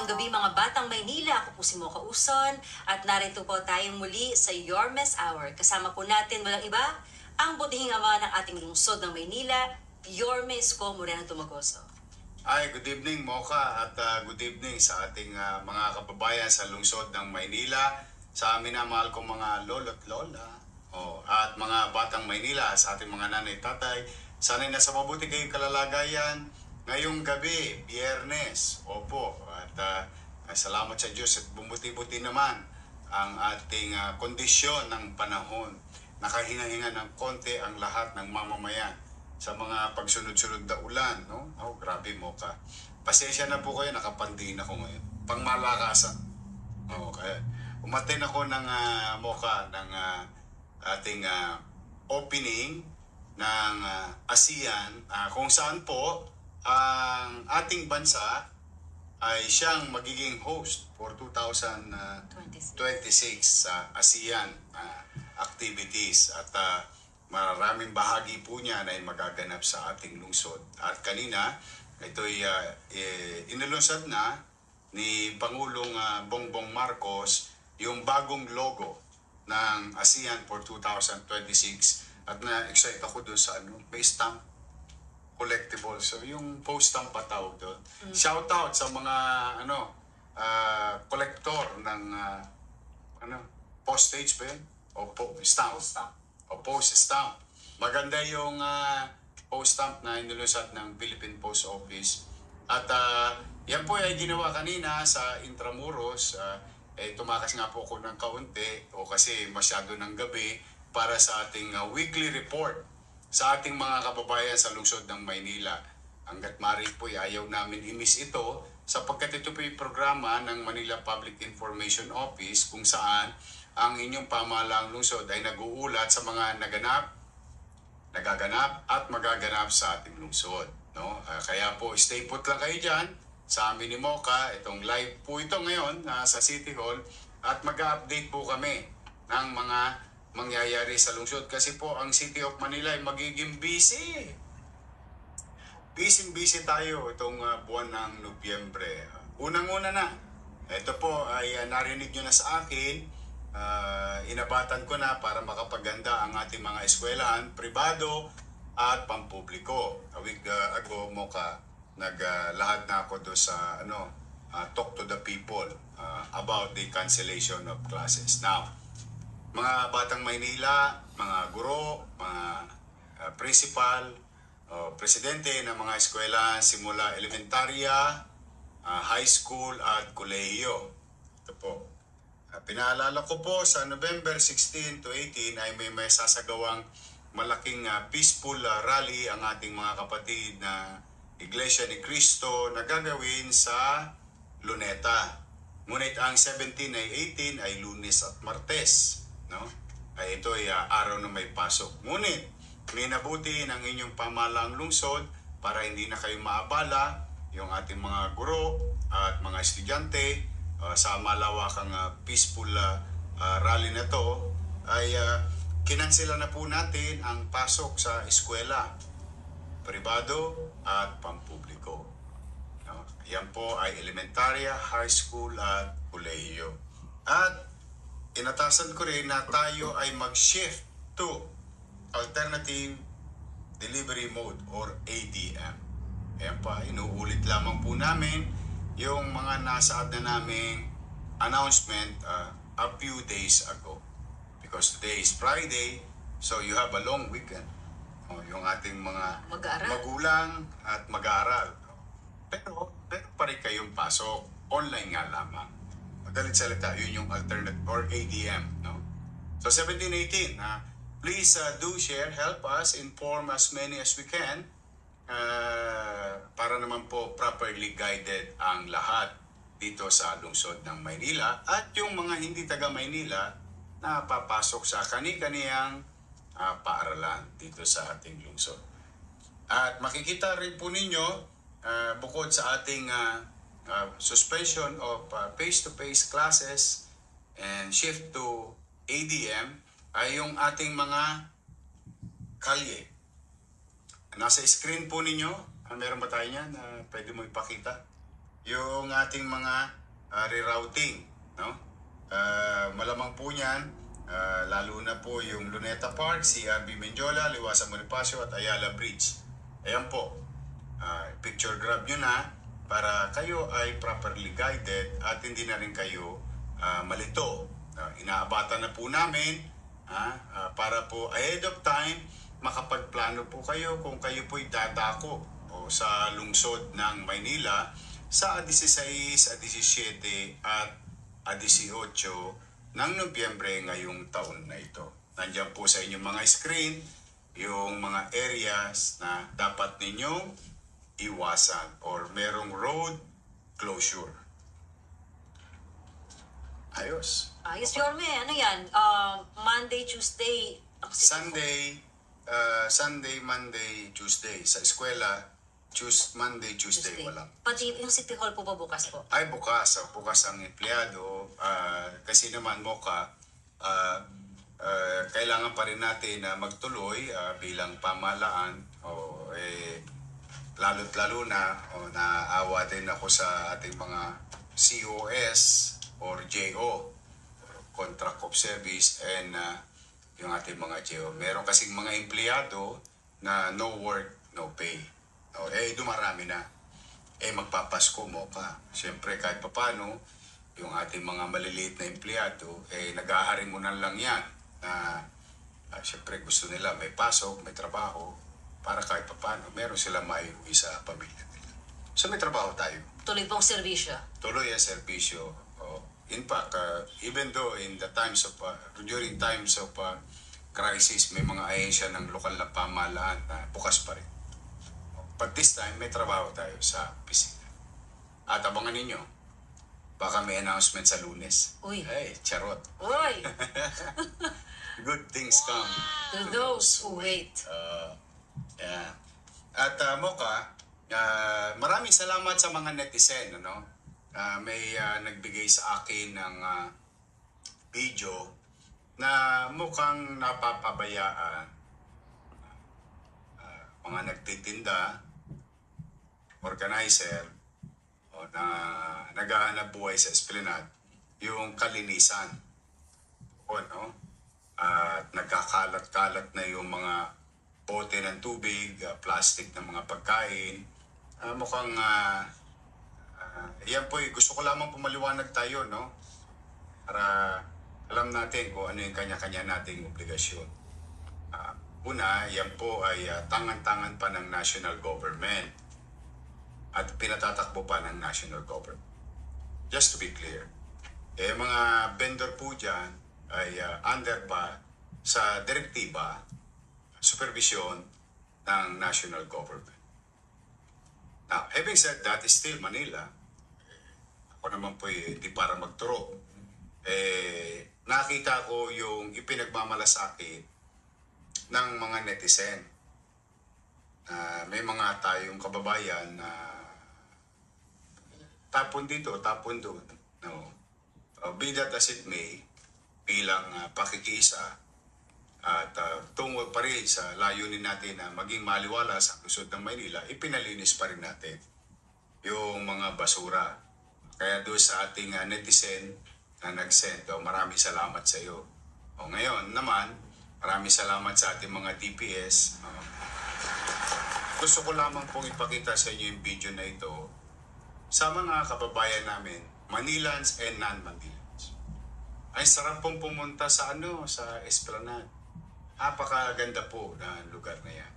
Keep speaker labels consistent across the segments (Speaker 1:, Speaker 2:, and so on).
Speaker 1: Magandang gabi mga Batang Maynila. Ako po si Mocha Uson at narito po tayong muli sa Your Mess Hour. Kasama po natin walang iba, ang butihing ama ng ating lungsod ng Maynila, Yorme Isko Moreno Tumagoso.
Speaker 2: Ay, good evening Mocha at good evening sa ating mga kababayan sa lungsod ng Maynila, sa amin na mahal kong mga lolo't lola at mga Batang Maynila, sa ating mga nanay tatay. Sana'y nasa mabuti kayong kalalagayan ngayong gabi, Biyernes. Opo, at salamat sa Diyos at bumuti-buti naman ang ating kondisyon ng panahon. Nakahinga-hinga ng konti ang lahat ng mamamayan sa mga pagsunod-sunod na ulan, no? Oh, grabe Mocha. Pasensya na po kayo, nakapandin ako ngayon. Pangmalakasan. Okay. Umaten ako ng Mocha ng ating opening ng ASEAN kung saan po ang ating bansa ay siyang magiging host for 2026 sa ASEAN activities at maraming bahagi po niya na ay magaganap sa ating lungsod. At kanina, ito'y inilunsad na ni Pangulong Bongbong Marcos yung bagong logo ng ASEAN for 2026 at na-excite ako doon sa may stamp collectible. So yung post stamp patawag doon. Shout out sa mga collector ng postage ba yun? O stamp. O post stamp. Maganda yung post stamp na inilusad ng Philippine Post Office. At yan po ay ginawa kanina sa Intramuros. Tumakas nga po ako ng kaunti o kasi masyado ng gabi para sa ating weekly report sa ating mga kababayan sa lungsod ng Maynila. Hanggat maaari po ayaw namin i-miss ito sapagkat ito po yung programa ng Manila Public Information Office kung saan ang inyong pamahalaang lungsod ay nag-uulat sa mga nagaganap at magaganap sa ating lungsod. No? Kaya po stay put lang kayo dyan sa amin ni Mocha. Itong live po ito ngayon sa City Hall at mag-update po kami ng mga mangyayari sa lungsod kasi po ang City of Manila ay magiging busy. Busy tayo itong buwan ng Nobyembre. Unang-una na, ito po ay narinig nyo na sa akin, inabatan ko na para makapaganda ang ating mga eskwelahan, pribado at pampubliko. A week ago, Mocha, lahat na ako doon sa talk to the people about the cancellation of classes. Now, mga Batang Maynila, mga guro, mga principal, presidente ng mga eskwela simula elementarya, high school at kolehiyo. Ito po. Pinaalala ko po sa November 16 to 18 ay may sasagawang malaking peaceful rally ang ating mga kapatid na Iglesia ni Cristo na gagawin sa Luneta. Ngunit ang 17 ay 18 ay Lunes at Martes. No? Ay ito ay araw na may pasok. Ngunit, minabuti ng inyong pamahalaang lungsod para hindi na kayo maabala yung ating mga guro at mga estudyante sa malawakang peaceful rally na to ay kinansela na po natin ang pasok sa eskwela, pribado at pampubliko. No? Yan po ay elementarya, high school at kolehiyo. At inatasan ko rin na tayo ay mag-shift to Alternative Delivery Mode or ADM. Ayan pa, inuulit lamang po namin yung mga nasaad na naming announcement a few days ago. Because today is Friday, so you have a long weekend. Yung ating mga magulang at mag-aaral. Pero pa rin kayong pasok, online nga lamang. Madalit salita, yun yung alternate or ADM. No? So 17-18, please do share, help us, inform as many as we can para naman po properly guided ang lahat dito sa lungsod ng Maynila at yung mga hindi taga Maynila na papasok sa kani-kaniyang paaralan dito sa ating lungsod. At makikita rin po ninyo bukod sa ating suspension of face-to-face classes and shift to ADM ay yung ating mga kalye. Nasa screen po ninyo, meron ba tayo niyan? Pwede mo ipakita? yung ating mga rerouting, no? Malamang po niyan, lalo na po yung Luneta Park, CRB Menjola, Liwasan Bonifacio at Ayala Bridge. Ayan po, picture grab nyo na para kayo ay properly guided at hindi na rin kayo malito. Inaabatan na po namin para po ahead of time makapagplano po kayo kung kayo po'y dadako sa lungsod ng Maynila sa 16, 17 at 18 ng Nobyembre ngayong taon na ito. Nandiyan po sa inyong mga screen yung mga areas na dapat ninyong iwasan or merong road closure. Ayos.
Speaker 1: Ayos, Yorme. Ano yan? Monday, Tuesday.
Speaker 2: Sunday, Monday, Tuesday. Sa eskwela, Monday, Tuesday, walang.
Speaker 1: Pati yung City Hall po ba bukas po?
Speaker 2: Ay, bukas. Bukas ang empleyado. Kasi naman, Mocha, kailangan pa rin natin na magtuloy bilang pamahalaan. Lalo't-lalo na naawa din ako sa ating mga COS or JO, Contract of Service, and yung ating mga JO. Meron kasing mga empleyado na no work, no pay. Dumarami na. Magpapasko mo ka. Siyempre, kahit papano, yung ating mga maliliit na empleyado, nag-aarimunan lang yan. Siyempre, gusto nila may pasok, may trabaho, para kahit papano, meron silang maiuwi sa pamilya nila. So, may trabaho tayo.
Speaker 1: Tuloy pong serbisyo.
Speaker 2: Tuloy ang serbisyo. In fact, even though in the times of, during times of crisis, may mga ahensya ng lokal na pamahalaan na bukas pa rin. But this time, may trabaho tayo sa opisina. At abangan ninyo, baka may announcement sa Lunes.
Speaker 1: Uy.
Speaker 2: Hey, charot.
Speaker 1: Uy!
Speaker 2: Good things come
Speaker 1: To those who wait.
Speaker 2: Yeah. At Mocha, maraming salamat sa mga netizen. May nagbigay sa akin ng video na mukhang napapabayaan. Mga nagtitinda, organizer, na naghahanap buhay sa Esplanade, yung kalinisan. At nagkakalat-kalat na yung mga bote ng tubig, plastic ng mga pagkain. Mukhang yan po, gusto ko lamang pumaliwanag tayo, no? Para alam natin kung ano yung kanya-kanya nating obligasyon. Una, yan po ay tangan-tangan pa ng national government at pinatatakbo pa ng national government. Just to be clear, mga vendor po dyan ay under pa sa direktiba, supervision ng national government. Now, having said that, is still Manila. Ako naman po di para magturo. Nakita ko yung ipinagmamalasakit ng mga netizen. May mga tayong kababayan na tapon dito, tapon doon. No? Be that as it may, bilang pakikisa at tungo pa rin sa layunin natin na maging maliwalas ang lungsod ng Maynila, ipinalinis pa rin natin yung mga basura. Kaya doon sa ating netizen na nag-send, maraming salamat sa iyo. Ngayon naman, maraming salamat sa ating mga DPS. Gusto ko lamang pong ipakita sa inyo yung video na ito sa mga kababayan namin, Manilans and non-Manilans. Ay sarap pong pumunta sa sa Esplanade. Napakaganda po na lugar na yan.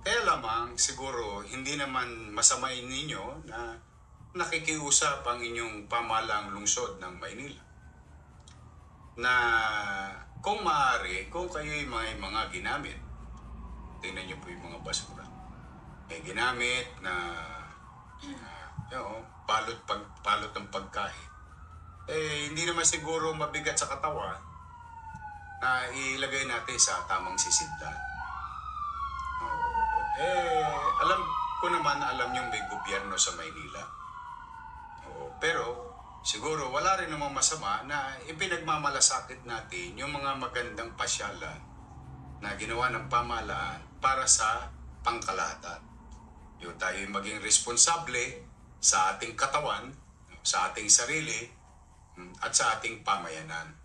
Speaker 2: Kaya lamang siguro hindi naman masamain ninyo na nakikiusap ang inyong pamahalang lungsod ng Maynila. Na kung maaari, kung kayo'y may mga ginamit, tingnan niyo po yung mga basura. May ginamit na balot ng pagkain. Hindi naman siguro mabigat sa katawan na ilagay natin sa tamang sisidlan. Alam ko naman na alam yung may gobyerno sa Maynila. Pero siguro wala rin namang masama na ipinagmamalasakit natin yung mga magandang pasyalan na ginawa ng pamahalaan para sa pangkalahatan. Yung tayo maging responsable sa ating katawan, sa ating sarili, at sa ating pamayanan.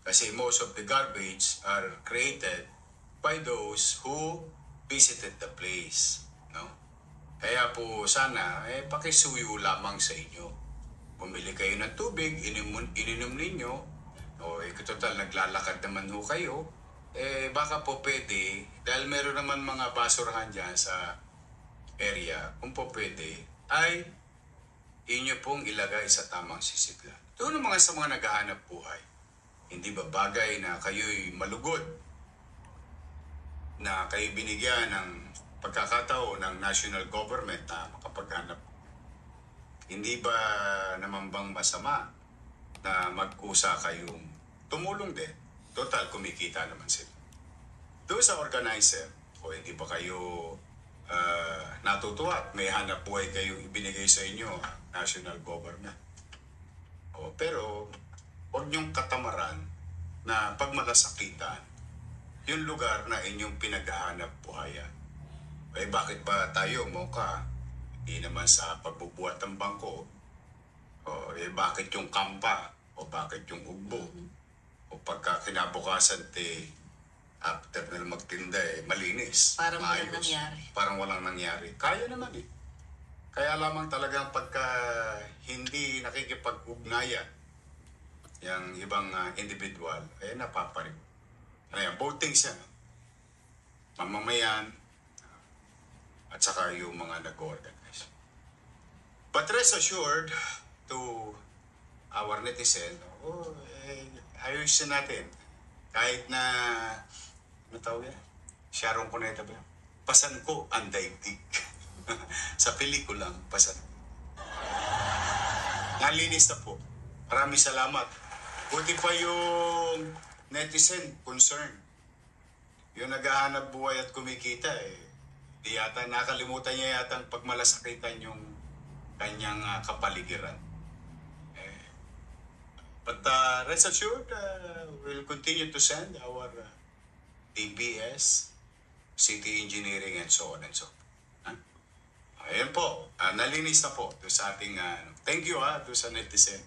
Speaker 2: Kasi most of the garbage are created by those who visited the place. No? Kaya po sana, pakisuyo lamang sa inyo. Bumili kayo ng tubig, ininom ninyo, total naglalakad naman ho kayo, baka po pwede, dahil meron naman mga basurahan dyan sa area, kung po pwede, ay inyo pong ilagay sa tamang sisigla. Doon naman sa mga naghahanap buhay. Hindi ba bagay na kayo'y malugod, na kayo binigyan ng pagkakataon ng national government na makapaghanap? Hindi ba naman bang masama na mag-usa kayong tumulong din? Total, kumikita naman sila. Doon sa organizer, o hindi ba kayo natutuwa at may hanap buhay kayo ibinigay sa inyo, national government? Pero, huwag niyong katamaran na pagmalasakitan yung lugar na inyong pinaghahanap buhayan. Bakit ba tayo, Mocha, hindi naman sa pagbubuhat ng bangko? Bakit yung kampa? O bakit yung ugbo? O pagka kinabukasan, after na magtinda, malinis.
Speaker 1: Parang walang
Speaker 2: maayos.
Speaker 1: nangyari.
Speaker 2: Parang walang nangyari. Kaya naman Kaya lamang talagang pagka hindi nakikipag-ugnayan yung ibang individual, napaparin. Both things yan. Mamamayan, at saka yung mga nag-organize. But rest assured to our netizen, ayusin natin. Kahit na, ano tawag yan? Sharon Cuneta ba yan? Pasan ko ang daigdig. Sa pelikulang pasan. Nalinis na po. Maraming salamat. Buti pa yung netizen concern. Yung naghahanap buhay at kumikita, di yata nakalimutan niya yata ang pagmalasakitan yung kanyang kapaligiran. But rest assured, we'll continue to send our DBS, city engineering, and so on and so forth. Ayan po, nalinis na po doon sa ating, thank you doon sa netizen.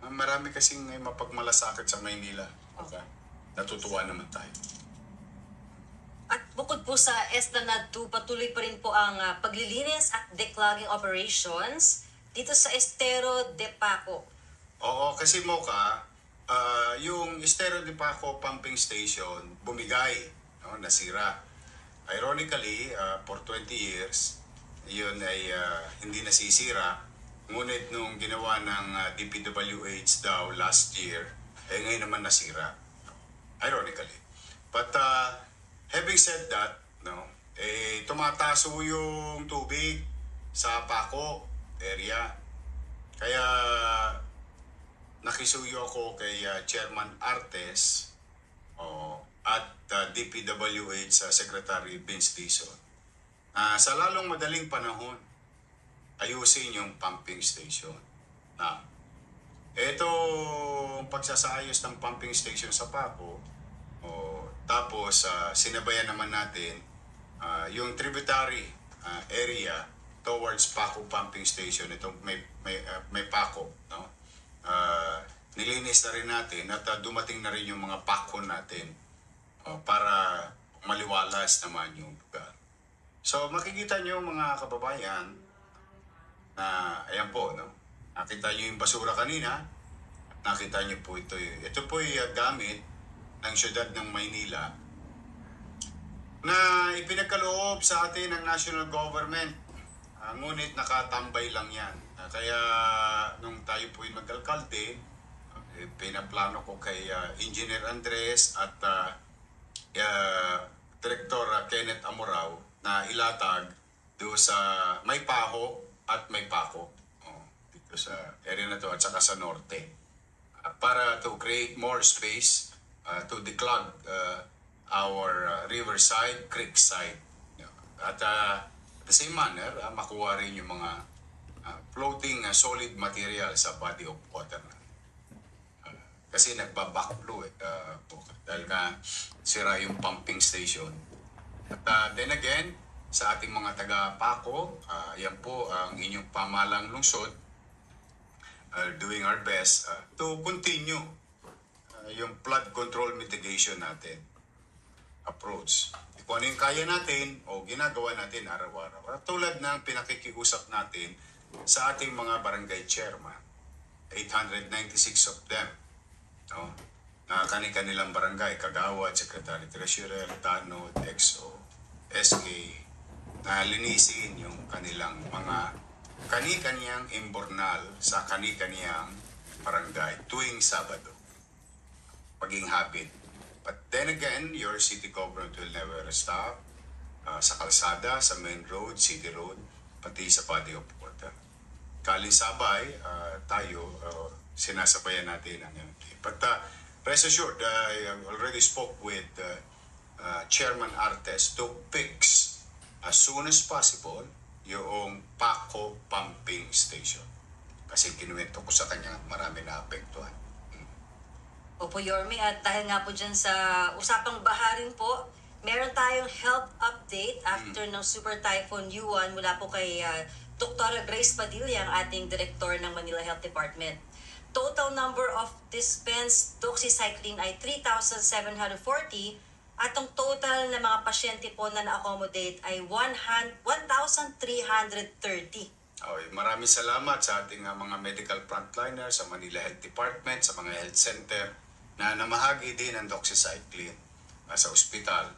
Speaker 2: Marami kasing mapagmalasakit sa Maynila. Okay. Natutuwa naman tayo.
Speaker 1: At bukod po sa Esplanade 2, patuloy pa rin po ang paglilinis at declogging operations dito sa Estero de Paco.
Speaker 2: Oo, kasi Mocha, yung Estero de Paco pumping station bumigay, nasira. Ironically, for 20 years, yun ay hindi nasisira. Ngunit nung ginawa ng DPWH daw last year, ngayon naman nasira. Ironically. But having said that, tumataas yung tubig sa Paco area. Kaya nakisuyo ako kay Chairman Artes at DPWH Secretary Vince Dizon. Sa lalong madaling panahon, ayusin yung pumping station. Itong pagsasayos ng pumping station sa Paco, tapos sinabayan naman natin yung tributary area towards Paco pumping station, itong may Paco. Nilinis na rin natin at dumating na rin yung mga Paco natin para maliwalas naman yung lugar. So makikita nyo mga kababayan na ayan po, nakita nyo yung basura kanina, nakita nyo po ito. Ito po ay gamit ng syudad ng Maynila na ipinagkaloob sa atin ng national government. Ngunit nakatambay lang yan. Kaya nung tayo po yung mag-alkalde, pinaplano ko kay Engineer Andres at Director Kenneth Amorao na ilatag doon sa may Paho at may Paco. Dito sa area na to at saka sa norte. Para to create more space to declog our riverside, creekside. At the same manner, makuha rin yung mga floating solid material sa body of water na. Kasi nagbabackflow dahil nga sira yung pumping station. At then again, sa ating mga taga-Paco. Yan po ang inyong pamalang lungsod. Doing our best to continue yung flood control mitigation natin approach. Kung ano yung kaya natin o ginagawa natin araw-araw. Tulad ng pinakikiusap natin sa ating mga barangay chairman, 896 of them, no? Na kani-kanilang barangay, Kagawad, Secretary Treasurer, Tanod, EXO, SK, na linisin yung kanilang mga kani-kaniyang imbornal sa kani-kaniyang barangay tuwing Sabado. Paging habit. But then again, your city government will never stop sa kalsada, sa main road, city road, pati sa body of water. Kalinsabay, tayo, sinasabayan natin ang MT. But rest assured, I already spoke with Chairman Artes to fix as soon as possible yung Paco Pumping Station. Kasi kinuwento ko sa kanya marami na apektuhan.
Speaker 1: Opo, Yorme, at dahil nga po dyan sa usapang baha rin po, meron tayong health update after ng Super Typhoon Yuan mula po kay Dr. Grace Padilla, ang ating Director ng Manila Health Department. Total number of dispensed doxycycline ay 3,740 at ang total na mga pasyente po na na-accommodate ay 1,330.
Speaker 2: Maraming salamat sa ating mga medical frontliners, sa Manila Health Department, sa mga health center na namahagi din ng doxycycline sa ospital.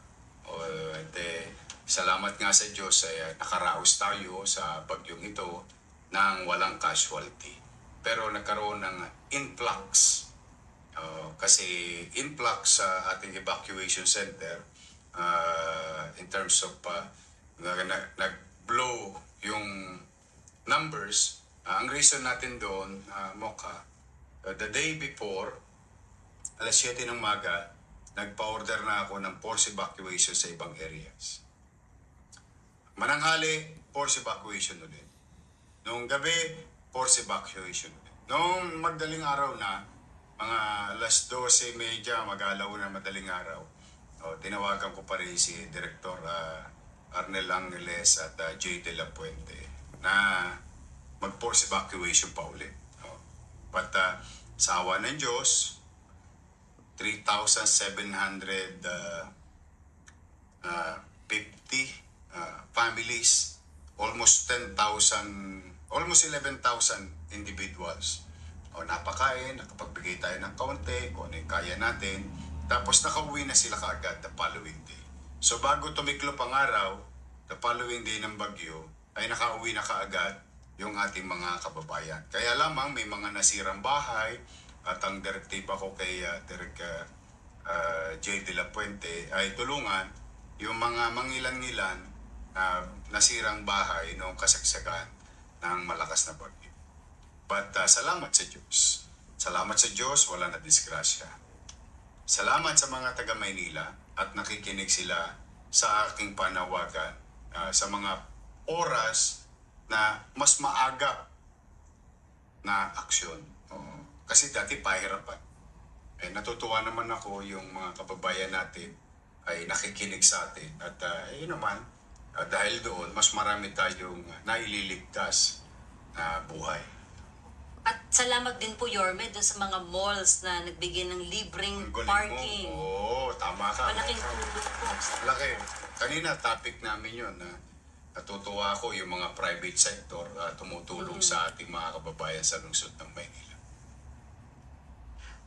Speaker 2: Salamat nga sa Diyos ay nakaraos tayo sa bagyong ito ng walang casualty. Pero nagkaroon ng influx. Kasi influx sa ating evacuation center in terms of nag-blow yung numbers. Ang reason natin doon, Mocha, the day before, alas 7 ng maga, nagpa-order na ako ng force evacuation sa ibang areas. Mananghali, force evacuation ulit. Noong gabi, force evacuation ulit. Noong magdaling araw na, mga alas 12:30, mag-alaw na madaling araw, tinawagan ko pa rin si Director Arnel Angeles at J. De La Puente na mag-force evacuation pa ulit. But sa awa ng Diyos, 3,750 families, almost 11,000 individuals. Napakain, nakapagbigay tayo ng kaunti, kung ano yung kaya natin, tapos nakauwi na sila kaagad the following day. So bago tumiklop ang araw, the following day ng bagyo, ay nakauwi na kaagad yung ating mga kababayan. Kaya lamang may mga nasirang bahay, at ang direktiba ko kay Direk J. De La Puente ay tulungan yung mga mangilan-ngilan nasirang bahay noong kasagsagan ng malakas na bagyo. But salamat sa Diyos. Salamat sa Diyos, wala na disgrasya. Salamat sa mga taga Maynila at nakikinig sila sa aking panawagan sa mga oras na mas maaga na aksyon. Kasi dati pahirapan. Natutuwa naman ako yung mga kababayan natin ay nakikinig sa atin. At yun naman, dahil doon, mas marami tayong naililigtas na buhay.
Speaker 1: At salamat din po, Yorme, dun sa mga malls na nagbigay ng libreng
Speaker 2: Ang galing
Speaker 1: parking.
Speaker 2: mo. Oo, tama ka.
Speaker 1: Malaking tulong po.
Speaker 2: Laki. Kanina topic namin yun na natutuwa ako yung mga private sector tumutulong sa ating mga kababayan sa lungsod ng Maynila.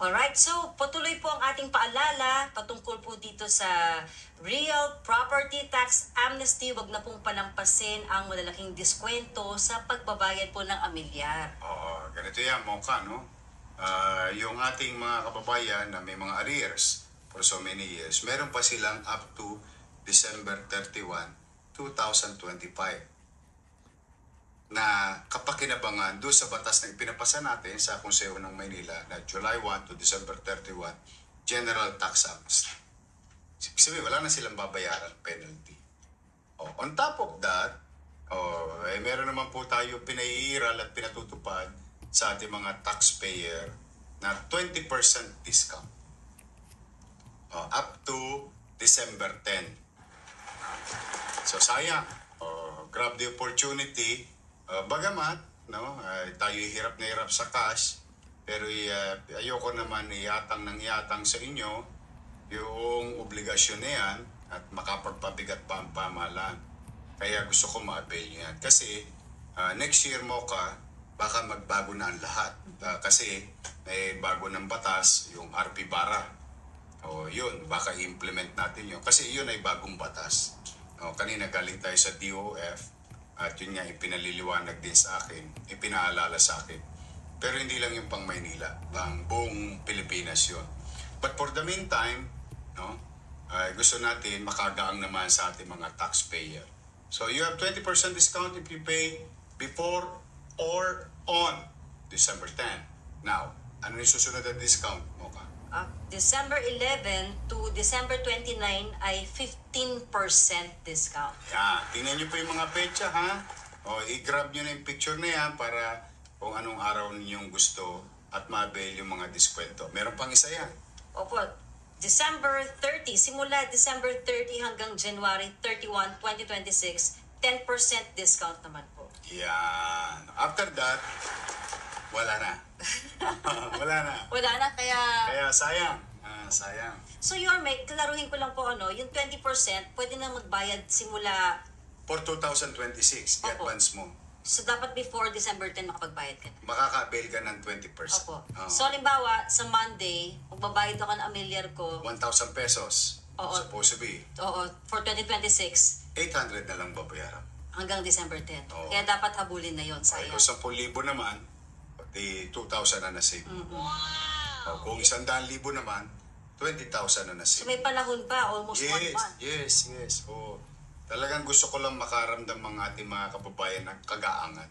Speaker 1: Alright, so patuloy po ang ating paalala patungkol po dito sa Real Property Tax Amnesty. Wag na pong palampasin ang malalaking diskwento sa pagbabayad po ng amilyar.
Speaker 2: Ganito yan, Mocha, no? Yung ating mga kababayan na may mga arrears for so many years, meron pa silang up to December 31, 2025 na kapakinabangan doon sa batas na ipinapasa natin sa Konseho ng Maynila na July 1 to December 31, General Tax Amnesty. Sabi, wala na silang babayaran penalty. On top of that, meron naman po tayo pinaiiral at pinatutupad sa ating mga taxpayer na 20% discount up to December 10. So sayang, grab the opportunity. Bagamat, no, tayo hirap na hirap sa cash, pero ayoko naman iatang ng iatang sa inyo yung obligasyon na yan at makapagpabigat pa ang pamahalaan. Kaya gusto ko ma-avail nyo yan. Kasi next year mo ka, baka magbago na ang lahat. Kasi may bago ng batas, yung RP Bara. O yun, baka i-implement natin yun. Kasi yun ay bagong batas. Kanina galing tayo sa DOF at yun nga ipinaliliwanag din sa akin, ipinaalala sa akin. Pero hindi lang yung pang Maynila, pang buong Pilipinas yun. But for the meantime, no, gusto natin makagaang naman sa ating mga taxpayer. So you have 20% discount if you pay before or on December 10. Now, ano yung susunod na discount mo ka?
Speaker 1: December 11 to December 29 ay 15% discount.
Speaker 2: Yan, tingnan nyo po yung mga petsa, ha? I-grab nyo na yung picture na yan para kung anong araw ninyong gusto at ma-avail yung mga diskwento. Meron pang isa yan.
Speaker 1: Opo, December 30, simula December 30 hanggang January 31, 2026, 10% discount naman po.
Speaker 2: Yan. After that, wala na. Wala na.
Speaker 1: Wala na,
Speaker 2: Kaya sayang. Sayang.
Speaker 1: So Yorme, klaruhin ko lang po yung 20%, pwede na magbayad simula,
Speaker 2: For 2026,
Speaker 1: Opo.
Speaker 2: i-advance mo.
Speaker 1: so dapat before December 10 makapagbayad ka na.
Speaker 2: Makaka-avail ka ng 20%.
Speaker 1: Opo.
Speaker 2: Oo.
Speaker 1: So halimbawa, sa Monday, magbabayad ako ng amilyar ko,
Speaker 2: 1,000 pesos.
Speaker 1: Oo.
Speaker 2: Supposed to be.
Speaker 1: for 2026,
Speaker 2: 800 na lang babayaran.
Speaker 1: hanggang December 10.
Speaker 2: Oo.
Speaker 1: Kaya dapat habulin na yon,
Speaker 2: Ay,
Speaker 1: sayang.
Speaker 2: kung 10,000 naman, di 2,000 na nasave mo. Kung 100,000 naman, 20,000 na
Speaker 1: So
Speaker 2: nasave.
Speaker 1: may panahon pa, almost 1 month.
Speaker 2: Yes. Talagang gusto ko lang makaramdam ang ating mga kababayan ng kagaangan.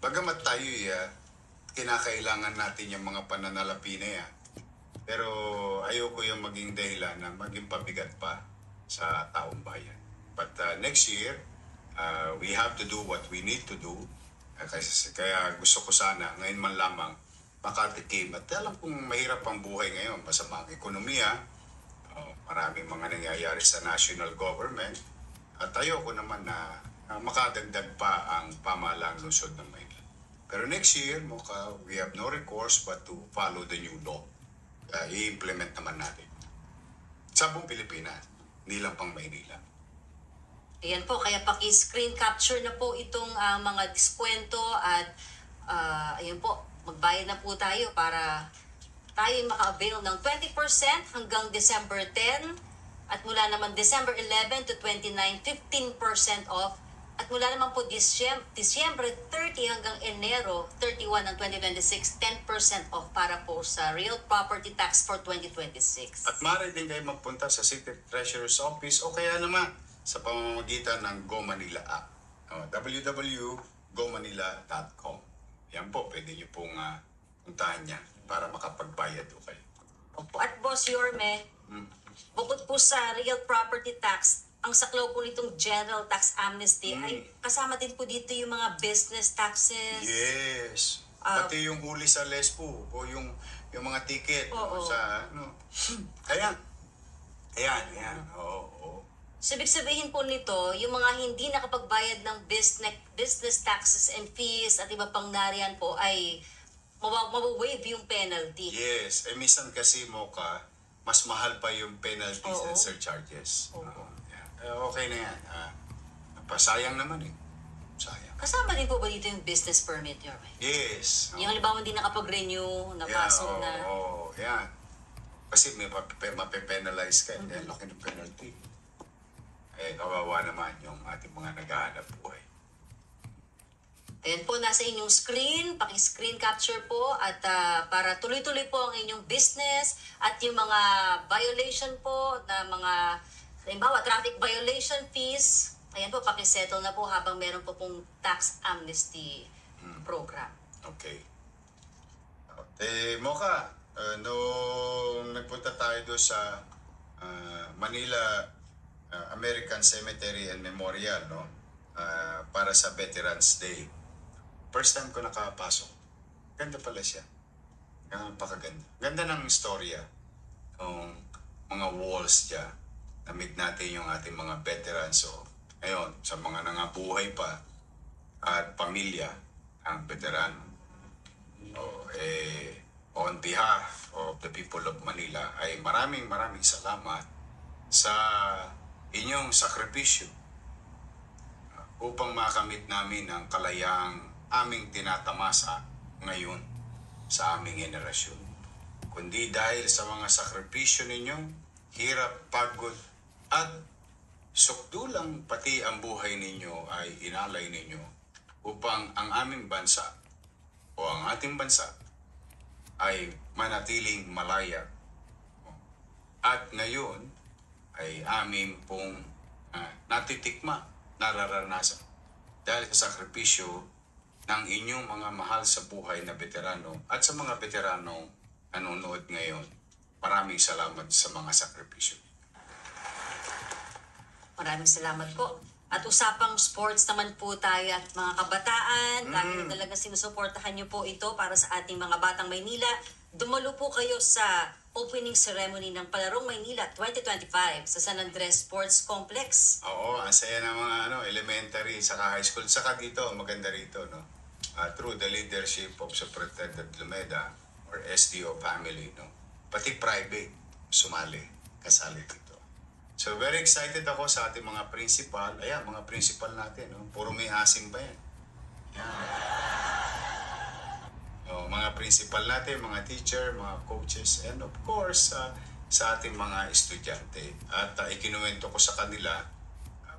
Speaker 2: Bagamat tayo, kinakailangan natin yung mga pananalapi na yan. Pero ayoko yung maging dahilan na maging pabigat pa sa taong bayan. But next year, we have to do what we need to do. Kaya gusto ko sana, ngayon man lamang, makatikim. At alam kong mahirap ang buhay ngayon, masama ang ekonomiya, maraming mga nangyayari sa national government. At ayoko naman na makadagdag pa ang pamahalaang lungsod ng Maynila. Pero next year, we have no recourse but to follow the new law. I-implement naman natin. Sa buong Pilipinas, hindi lang pang Maynila.
Speaker 1: Ayan po, kaya paki-screen capture na po itong mga diskwento at ayan po, magbayad na po tayo para tayo maka-avail ng 20% hanggang December 10 at mula naman December 11 to 29, 15% off at mula naman po Disyembre 30 hanggang Enero 31 ng 2026, 10% off para po sa real property tax for 2026.
Speaker 2: At maaari din kayo magpunta sa City Treasurer's Office o kaya naman sa pamamagitan ng Go Manila app. www.gomanila.com. Yan po, pwede nyo pong puntahan niya para makapagbayad o kayo.
Speaker 1: Opo. At Boss Yorme, bukod po sa real property tax, ang saklaw po nitong general tax amnesty ay kasama din po dito yung mga business taxes.
Speaker 2: Yes. Pati yung huli sa LESPO o yung mga ticket
Speaker 1: Oo.
Speaker 2: sa Ayan. Oo.
Speaker 1: So, ibig sabihin po nito, yung mga hindi nakapagbayad ng business taxes and fees at iba pang nariyan po ay mawawave yung penalty.
Speaker 2: Yes. Minsan kasi mas mahal pa yung penalties
Speaker 1: Oo.
Speaker 2: and surcharges.
Speaker 1: Oo.
Speaker 2: Okay na yan. Pasayang naman eh. Sayang.
Speaker 1: Kasama din po ba dito yung business permit, Yorme?
Speaker 2: Yes.
Speaker 1: Yung halimbawa hindi nakapag-renew, napasok na.
Speaker 2: Yan. Kasi may mape-penalize ka. Laki ng penalty. Kawawa naman yung ating mga naghahanap buhay.
Speaker 1: Ayan po, nasa inyong screen, paki-screen capture po at para tuloy-tuloy po ang inyong business at yung mga violation po na mga, halimbawa, traffic violation fees, ayan po, paki-settle na po habang meron po pong tax amnesty program.
Speaker 2: Okay. Mocha, nung nagpunta tayo doon sa Manila American Cemetery and Memorial, no? Para sa Veterans Day. First time ko nakapasok. Ganda pala siya. Napakaganda. Ganda ng storya. Yung mga walls niya. Namit natin yung ating mga veterans. So, ngayon sa mga nangabuhay pa at pamilya ng veterano. On behalf of the people of Manila ay maraming salamat sa inyong sakripisyo upang makamit namin ang kalayaang aming tinatamasa ngayon sa aming henerasyon. Kundi dahil sa mga sakripisyo ninyo, hirap, pagod, at sukdulang pati ang buhay ninyo ay inalay ninyo upang ang aming bansa o ang ating bansa ay manatiling malaya. At ngayon ay aming pong natitikma, nararanasan dahil sa sakripisyo ng inyong mga mahal sa buhay na veterano at sa mga veterano nanonood ngayon. Maraming salamat sa mga sakripisyo.
Speaker 1: Maraming salamat po. At usapang sports naman po tayo at mga kabataan, dahil talaga sinusuportahan niyo po ito para sa ating mga batang Maynila. Dumalo po kayo sa opening ceremony ng Palarong Maynila 2025 sa San Andres Sports Complex.
Speaker 2: Oo, ang saya ng mga elementary saka high school. Saka dito, maganda rito, no? Through the leadership of Superintendent Lumeda or SDO family, no? Pati private, sumali, kasali dito. So very excited ako sa ating mga principal. Ayan, mga principal natin, no? Puro may asim pa yan. Mga principal natin, mga teacher, mga coaches, and of course, sa ating mga estudyante. At ikinuwento ko sa kanila,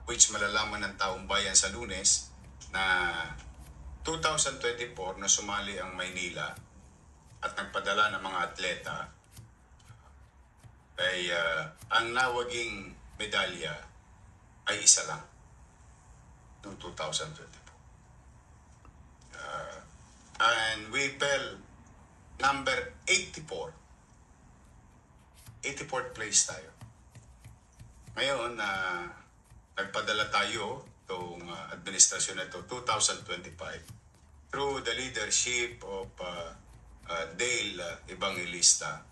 Speaker 2: which malalaman ng taong bayan sa Lunes, na 2024 na sumali ang Maynila at nagpadala ng mga atleta ay ang nawaging medalya ay isa lang noong 2024. And we fell number 84. 84th place tayo. Ngayon, nagpadala tayo itong administrasyon na ito 2025 through the leadership of Dale Evangelista.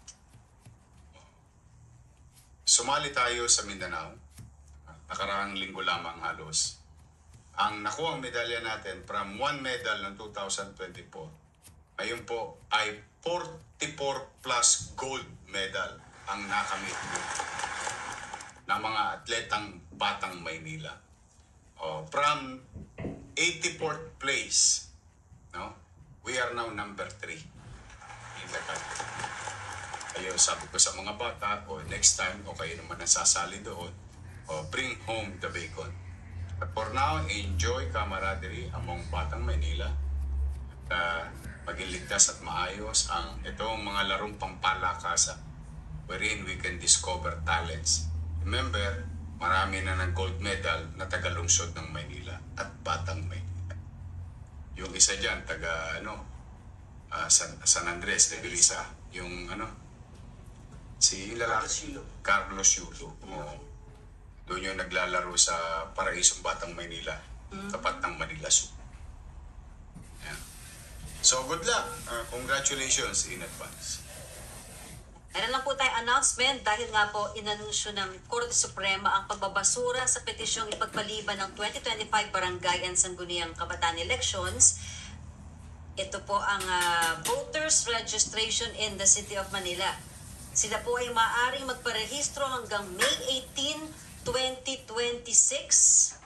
Speaker 2: Sumali tayo sa Mindanao, nakaraang linggo lamang halos. Ang nakuha ang medalya natin from 1 medal ng 2024, ngayon po ay 44 plus gold medal ang nakamit ng mga atletang Batang Maynila. From 84th place, no? We are now number 3 in the country. Ayun, sabi ko sa mga bata, next time, kayo naman nasasali doon, bring home the bacon. But for now, enjoy camaraderie among Batang Maynila. At maging ligtas at maayos ang itong mga larong pampalakasan wherein we can discover talents. Remember, marami na ng gold medal na taga-lungsod ng Maynila at Batang Maynila. Yung isa dyan, San Andres, Levilisa, yung si lalaki, Carlos Yulo. Doon yung naglalaro sa Paraisong Batang Maynila, tapat ng Manila Zoo. Yeah. So good luck. Congratulations in advance.
Speaker 1: Meron lang po tayong announcement dahil nga po inanunsyo ng Korte Suprema ang pagbabasura sa petisyong ipagpaliban ng 2025 Barangay and Sangguniang Kabataan Elections. Ito po ang voters registration in the City of Manila. Sila po ay maaaring magparehistro hanggang May 18, 2026.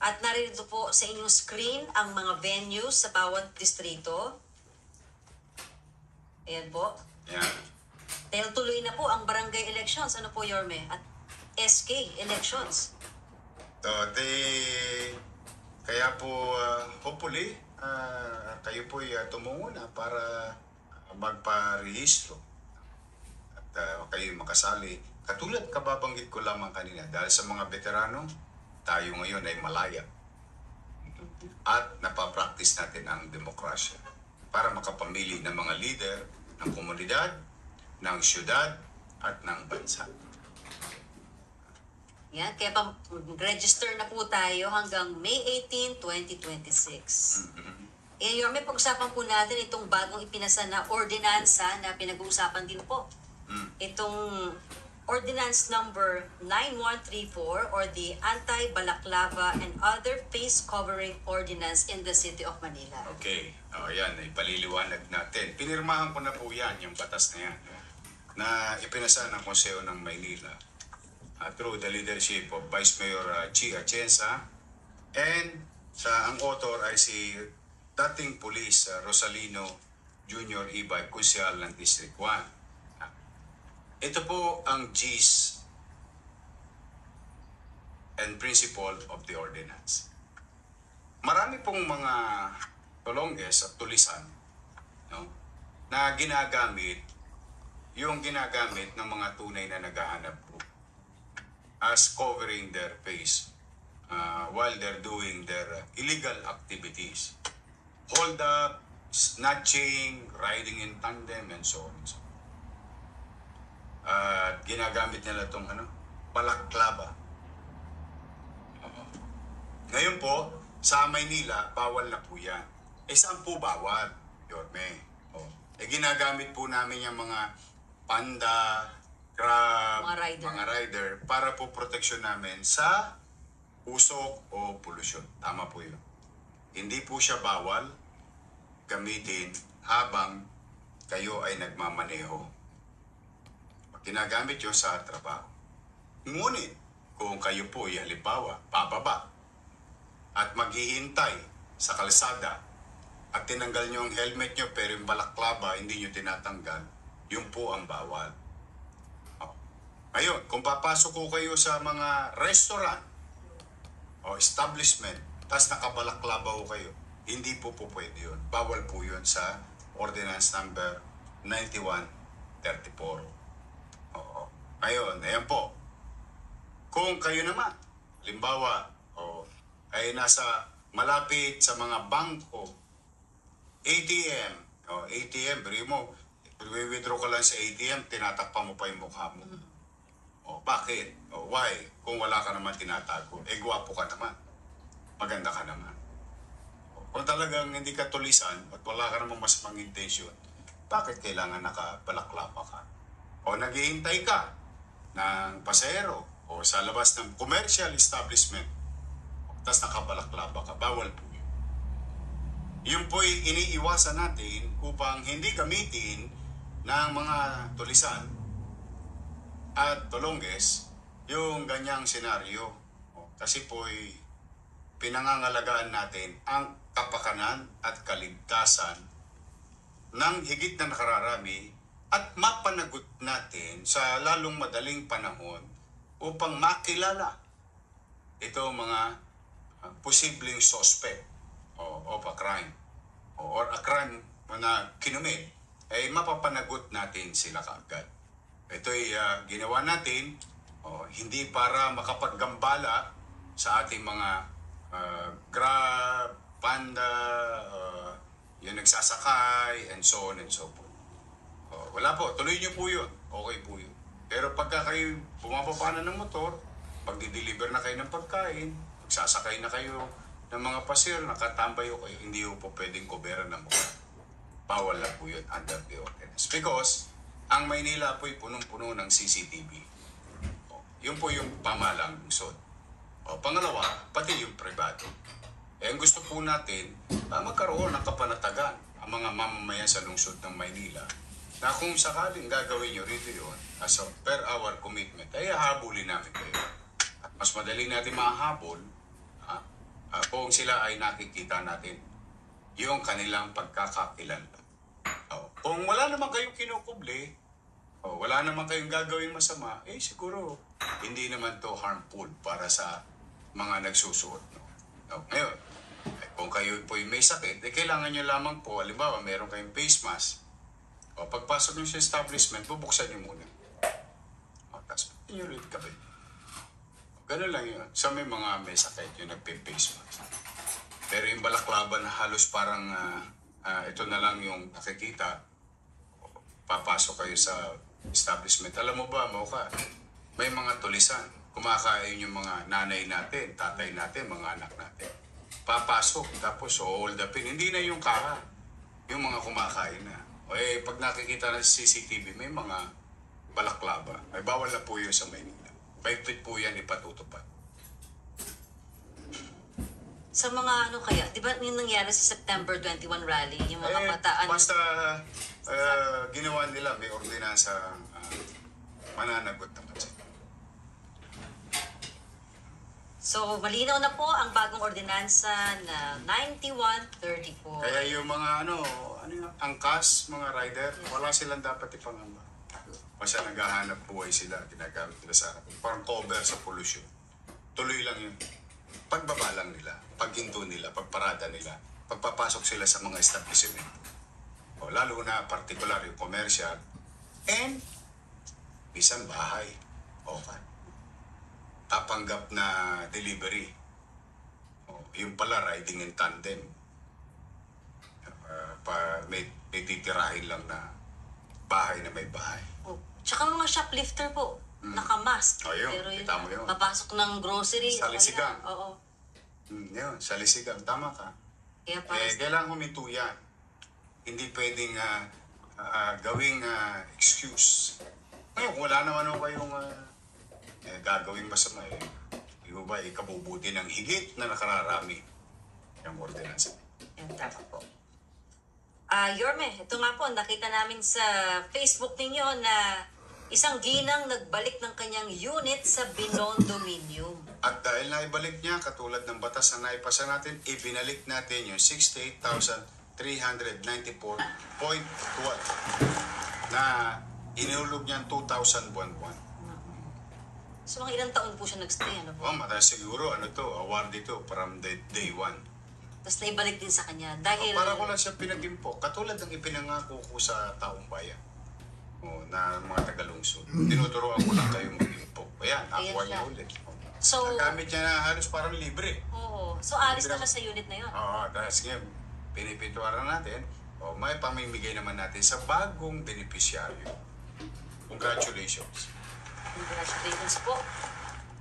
Speaker 1: At narito po sa inyong screen ang mga venues sa bawat distrito. Ayan po.
Speaker 2: Yeah.
Speaker 1: Dahil tuloy na po ang barangay elections. Ano po, Yorme? At SK elections.
Speaker 2: Kaya po, hopefully, kayo po tumungo na para magparehistro. At kayo makasali. Katulad kababanggit ko lamang kanina, dahil sa mga veterano, tayo ngayon ay malaya. At napapractice natin ang demokrasya para makapamili ng mga leader ng komunidad, ng syudad, at ng bansa.
Speaker 1: Yan, kaya register na po tayo hanggang May 18, 2026. Yorme, pag-usapan po natin itong bagong ipinasa na ordinansa na pinag-uusapan din po. Itong Ordinance number 9134 or the Anti-Balaklava and Other Face Covering Ordinance in the City of Manila.
Speaker 2: Okay, yan, ipaliliwanag natin. Pinirmahan ko na po yan, yung batas na yan, na ipinasa ng Konseho ng Maynila through the leadership of Vice Mayor Chi Atienza, and ang author ay si dating Police Rosalino Jr. Ibay, Konsyal ng District 1. Ito po ang gist and principle of the ordinance. Marami pong mga tolongges at tulisan, no, na ginagamit ng mga tunay na naghahanap po as covering their face while they're doing their illegal activities. Hold up, snatching, riding in tandem, and so on and so on. Ginagamit nila itong balaklava. Ngayon po, sa Maynila, bawal na po yan. Saan po bawal? Yorme. Ginagamit po namin yung mga panda, crab, mga rider para po proteksyon namin sa usok o polusyon. Tama po yun. Hindi po siya bawal gamitin habang kayo ay nagmamaneho. Ginagamit yun sa trabaho. Ngunit, kung kayo po ay halimbawa, pababa, at maghihintay sa kalsada, at tinanggal nyo ang helmet nyo pero yung balaklava hindi nyo tinatanggal, yun po ang bawal. Ngayon, kung papasok ko kayo sa mga restaurant o establishment, tas nakabalaklava ko kayo, hindi po pwede yun. Bawal po yun sa Ordinance number 9134. Ngayon, ayan po. Kung kayo naman, halimbawa, ay nasa malapit sa mga bangko, ATM, beri mo, withdraw ka lang sa ATM, tinatakpan mo pa yung mukha mo. Bakit? Why? Kung wala ka naman tinatago, gwapo ka naman. Maganda ka naman. Kung talagang hindi ka tulisan at wala ka namang masamang intention, bakit kailangan nakabalaklava ka? O naghihintay ka ng pasahero o sa labas ng commercial establishment, tapos nakabalaklava ka, bawal po yun. Yun po iniiwasan natin upang hindi gamitin ng mga tulisan at tolongges yung ganyang senaryo. Kasi po pinangangalagaan natin ang kapakanan at kaligtasan ng higit na nakararami at mapanagot natin sa lalong madaling panahon upang makilala ito mga posibleng suspect of a crime or a crime na kinumit, ay mapapanagot natin sila kaagad. Ito'y ginawa natin hindi para makapaggambala sa ating mga Grab, Panda, yung nagsasakay, and so on and so forth. Wala po, tuloy niyo po yun. Okay po yun. Pero pagka kayo bumababa na ng motor, pag-deliver na kayo ng pagkain, magsasakay na kayo ng mga pasir, nakatambay o kayo, hindi po pwedeng kuberan ng mukha. Bawal na po yun under the ordinance. Because ang Maynila po'y punong-puno ng CCTV. Yun po yung pamalang lungsod. Pangalawa, pati yung privado. Ang gusto po natin, magkaroon ng kapanatagan ang mga mamamayan sa lungsod ng Maynila na kung sakaling gagawin nyo rito yun as a per hour commitment, ay hahabulin namin kayo. At mas madali natin mahabol kung sila ay nakikita natin yung kanilang pagkakakilanlan. Kung wala naman kayong kinukubli, wala naman kayong gagawin masama, siguro hindi naman to harmful para sa mga nagsusuot. Ngayon, kung kayo po may sakit, kailangan nyo lamang po, halimbawa, meron kayong face mask, pagpasok nyo sa establishment, bubuksan nyo muna. Tapos, nyo ulit kabit. Ganun lang yun. So, may mga may sakit yung nagpe-face mask. Pero yung balaklava na halos parang ito na lang yung nakikita, papasok kayo sa establishment. Alam mo ba, Mocha, may mga tulisan. Kumakain yung mga nanay natin, tatay natin, mga anak natin. Papasok, tapos hold upin. Hindi na yung kaha. Yung mga kumakain na. Pag nakikita na sa CCTV, may mga balaklava. Ay bawal na po yun sa Maynila. Paigpit po yan ipatutupad.
Speaker 1: Sa mga ano kaya, di ba yung nangyari sa September 21 rally, yung mga kabataan?
Speaker 2: Basta ginawa nila, may ordinansa mananagot naman sila.
Speaker 1: So, malinaw na po ang bagong ordinansa na 9134.
Speaker 2: Kaya yung mga angkas, mga rider, wala silang dapat ipangamba. Basta naghahanap buhay sila, ginagamit nila sa parang cover sa pollution. Tuloy lang yun. Pagbaba lang nila, paghinto nila, pagparada nila, pagpapasok sila sa mga establishment. O, lalo na particular yung commercial and bisan bahay. Okay. Tapanggap na delivery. O, yung pala riding in tandem. May titirahin lang na bahay na may bahay.
Speaker 1: Oh, tsaka mga shoplifter po, naka-mask.
Speaker 2: Ayun,
Speaker 1: Pero yun,
Speaker 2: kita mo yun.
Speaker 1: papasok ng grocery.
Speaker 2: Sa lisigang.
Speaker 1: Oo.
Speaker 2: Yun, sa lisigang. Tama ka.
Speaker 1: Kaya para
Speaker 2: Kailangan huminto yan. Hindi pwedeng gawing excuse. Ngayon, kung wala naman ako kayong gagawing masama, yung ba, ikabubuti ng higit na nakararami yung ordinansa.
Speaker 1: yan, tama po. Yorme, ito nga po, nakita namin sa Facebook ninyo na isang ginang nagbalik ng kanyang unit sa Binondominium.
Speaker 2: At dahil naibalik niya, katulad ng batas na naipasa natin, ibinalik natin yung 68,394.12 na inihulog niya 2,000 buwan-buwan.
Speaker 1: So, mga ilang taon po siya nagstay, ano po?
Speaker 2: Mataas siguro, award ito from day one.
Speaker 1: Tapos naibalik din sa kanya. Dahil...
Speaker 2: Para ko lang siya pinag-impok, katulad ng ipinangako ko sa taong bayan na mga tagalungsod. Tinuturoan ko lang kayo mag-impok. Ayan, nakuha niya ulit.
Speaker 1: So,
Speaker 2: nagamit niya na halos parang libre.
Speaker 1: oo. So, alis na siya sa unit na yun.
Speaker 2: Oo, dahil ngayon, pinipintuaran natin, may pamimigay naman natin sa bagong beneficiaryo. Congratulations.
Speaker 1: Congratulations po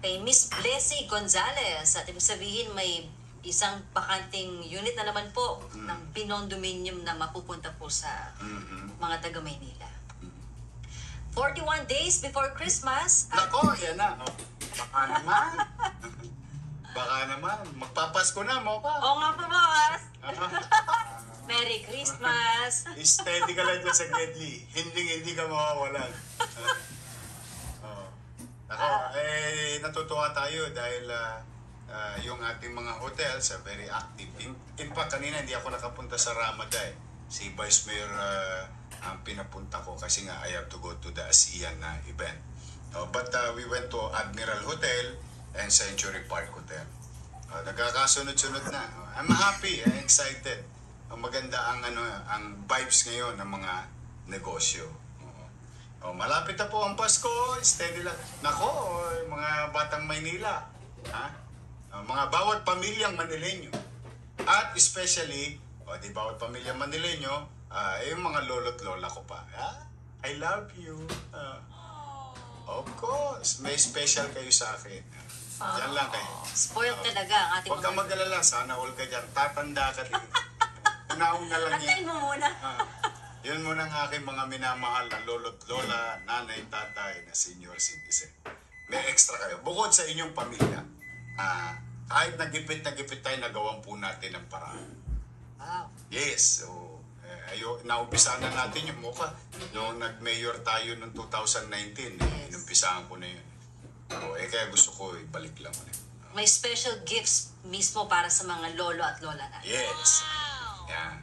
Speaker 1: kay Miss Blessy Gonzalez. At ibig sabihin, may isang bakanting unit na naman po ng Binondominium na mapupunta po sa mga taga Maynila. 41 days before Christmas.
Speaker 2: Nako, yan na. Baka naman. Baka naman. Magpapasko na mo pa.
Speaker 1: Oo nga po, boss. Merry Christmas.
Speaker 2: Steady ka lang dyan sa Gedli. Hindi ka mawawalan. Nako, natutuwa tayo dahil yung ating mga hotels are very active. In fact, kanina hindi ako nakapunta sa Ramada eh. Si Vice Mayor ang pinapunta ko kasi nga I have to go to the ASEAN event. But we went to Admiral Hotel and Century Park Hotel. Nagkakasunod-sunod na. I'm happy, I'm excited. Maganda ang vibes ngayon ng mga negosyo. Malapit na po ang Pasko, steady lang. Nako, mga batang Maynila. Mga bawat pamilyang Manileño. At especially, di bawat pamilyang Manileño, yung mga lolo't lola ko pa. I love you. Of course, may special kayo sa akin. Diyan lang kayo.
Speaker 1: Spoiled talaga ang ating
Speaker 2: Huwag kang mag-alala, sana all ka dyan. Tatanda ka din. Una-una lang yan.
Speaker 1: Antayin mo muna.
Speaker 2: Yun muna ang aking mga minamahal na lolo't lola, nanay, tatay, na senior citizen. May extra kayo. Bukod sa inyong pamilya, kahit nagipit tayo, nagawan po natin ang paraan.
Speaker 1: Wow.
Speaker 2: Yes, so, naumpisaan na natin yung mukha. Noong nag-mayor tayo noong 2019, inumpisaan ko na yun. Kaya gusto ko ibalik lang ulit.
Speaker 1: May special gifts mismo para sa mga lolo at lola natin.
Speaker 2: Yes. Yeah.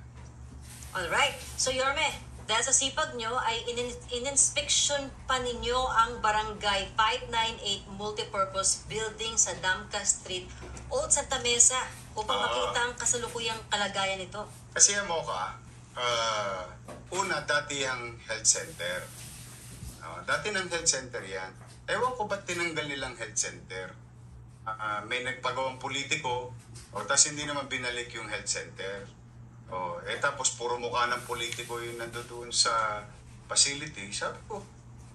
Speaker 1: Alright. So, Yorme, dahil sa sipag nyo, ay in-inspection pa ninyo ang Barangay 598 Multipurpose Building sa Damca Street, Old Santa Mesa, upang makita ang kasalukuyang kalagayan nito.
Speaker 2: Kasi mo ka, una, dati ang health center. Dati ng health center yan. Ewan ko ba't tinanggal nilang health center. May nagpagawang politiko, tapos hindi naman binalik yung health center. Tapos puro mukha ng politiko yung nandoon sa facility. Sabi ko,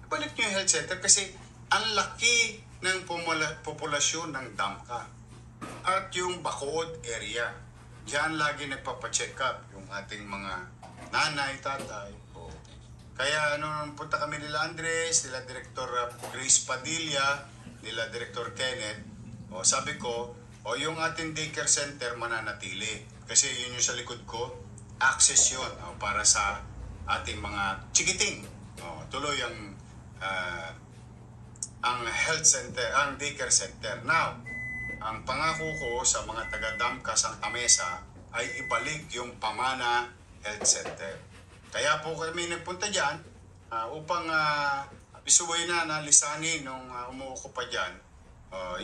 Speaker 2: balik nyo yung health center kasi ang laki ng populasyon ng Damca. At yung Bacood area, diyan lagi nagpapacheck up yung ating mga nanay, tatay. Kaya nung punta kami nila Andres, nila Director Grace Padilla, nila Director Kenneth, sabi ko, yung ating daycare center mananatili. Kasi yun yung sa likod ko, access yun para sa ating mga chikiting. Tuloy ang health center, ang daycare center. Now, ang pangako ko sa mga taga-Damka Santa Mesa ay ibalik yung Pamana Health Center. Kaya po kami nagpunta dyan upang bisuway na lisanin nung umuuko pa dyan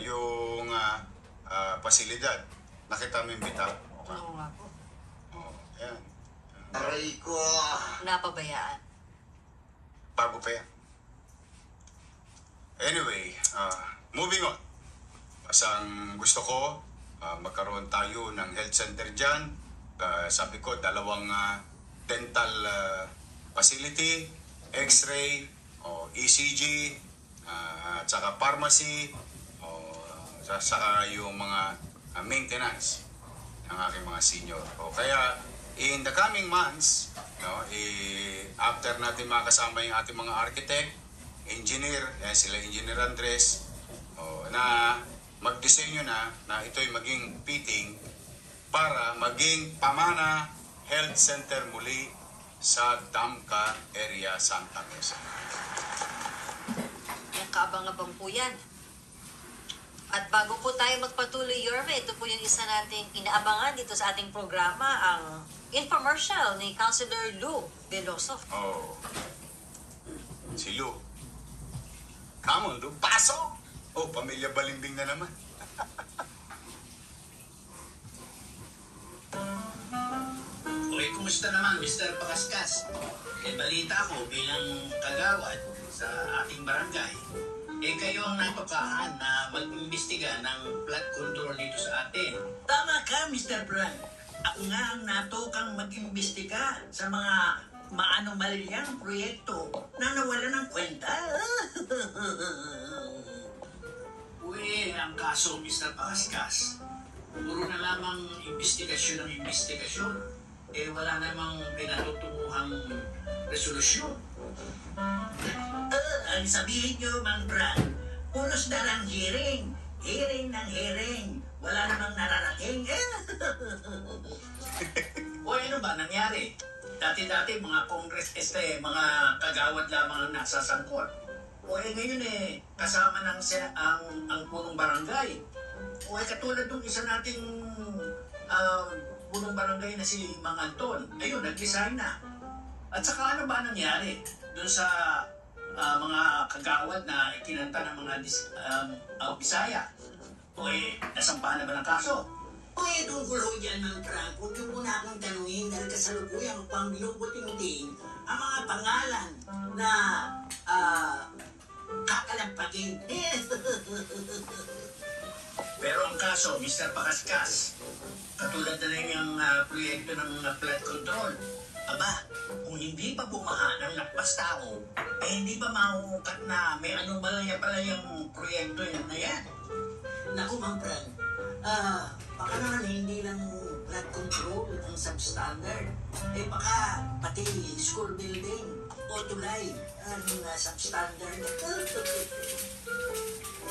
Speaker 2: yung pasilidad. Nakita mo yung bita?
Speaker 1: Oo nga po.
Speaker 2: Ayan.
Speaker 3: Aray ko.
Speaker 1: Napabayaan.
Speaker 2: Bago pa yan. Anyway, moving on. Ang gusto ko, magkaroon tayo ng health center dyan. Sabi ko, 2 dental facility, x-ray, ECG, at saka pharmacy, saka yung mga maintenance ng aking mga senior. Kaya, in the coming months, after natin makasama yung ating mga architect, engineer, sila Engineer Andres, na magdisenyo na ito'y maging fitting para maging Pamana Health Center muli sa Damka area, Santa Mesa.
Speaker 1: Yan, kaabang-abang po yan. At bago po tayo magpatuloy, Yorme, ito po yung isa nating inaabangan dito sa ating programa, ang infomercial ni Councilor Lou Veloso.
Speaker 2: Si Lou. Come on, Lou, pasok! Pamilya Balimbing na naman.
Speaker 3: Okay, kumusta naman, Mr. Pakaskas? Balita ko bilang kagawad sa ating barangay, kayo ang natukahan na mag-imbestiga ng flood control dito sa atin. Tama ka, Mr. Brand. Ako nga ang natukang mag-imbestiga sa mga maanomalyang proyekto na nawala ng kwenta. Uy, ang kaso, Mr. Pakaskas, puro na lamang investigasyon ng investigasyon. Wala namang pinatutunguhang resolusyon. Ang sabihin nyo, Mang Brad, pulos na lang hearing. Hearing ng hearing. Wala namang nararating. O ano ba nangyari? Dati-dati mga Congress, mga kagawad lamang ang nasasangkot. O ngayon kasama ng ang punong barangay. O katulad ng isa nating punong barangay na si Mang Anton. Ayun, nag-resign na. At saka ano ba nangyari doon sa mga kagawad na ikinanta ng mga Bisaya? O nasampahan na ba ng kaso? O tungkol ho dyan, Mang Frank, huwag yung muna akong tanungin dahil kasalukuyang pang binubuting-ting ang mga pangalan na kakalampagin. Pero ang kaso, Mr. Pakaskas, katulad na rin yung proyekto ng flood control. Aba, kung hindi pa bumaha ng lakpas tao, hindi pa mahuhukat na may anomalya pala yung proyekto yan na yan. Naku, Mang Fran, baka naman hindi lang flood control ang substandard. Baka pati school building o tulay ang substandard.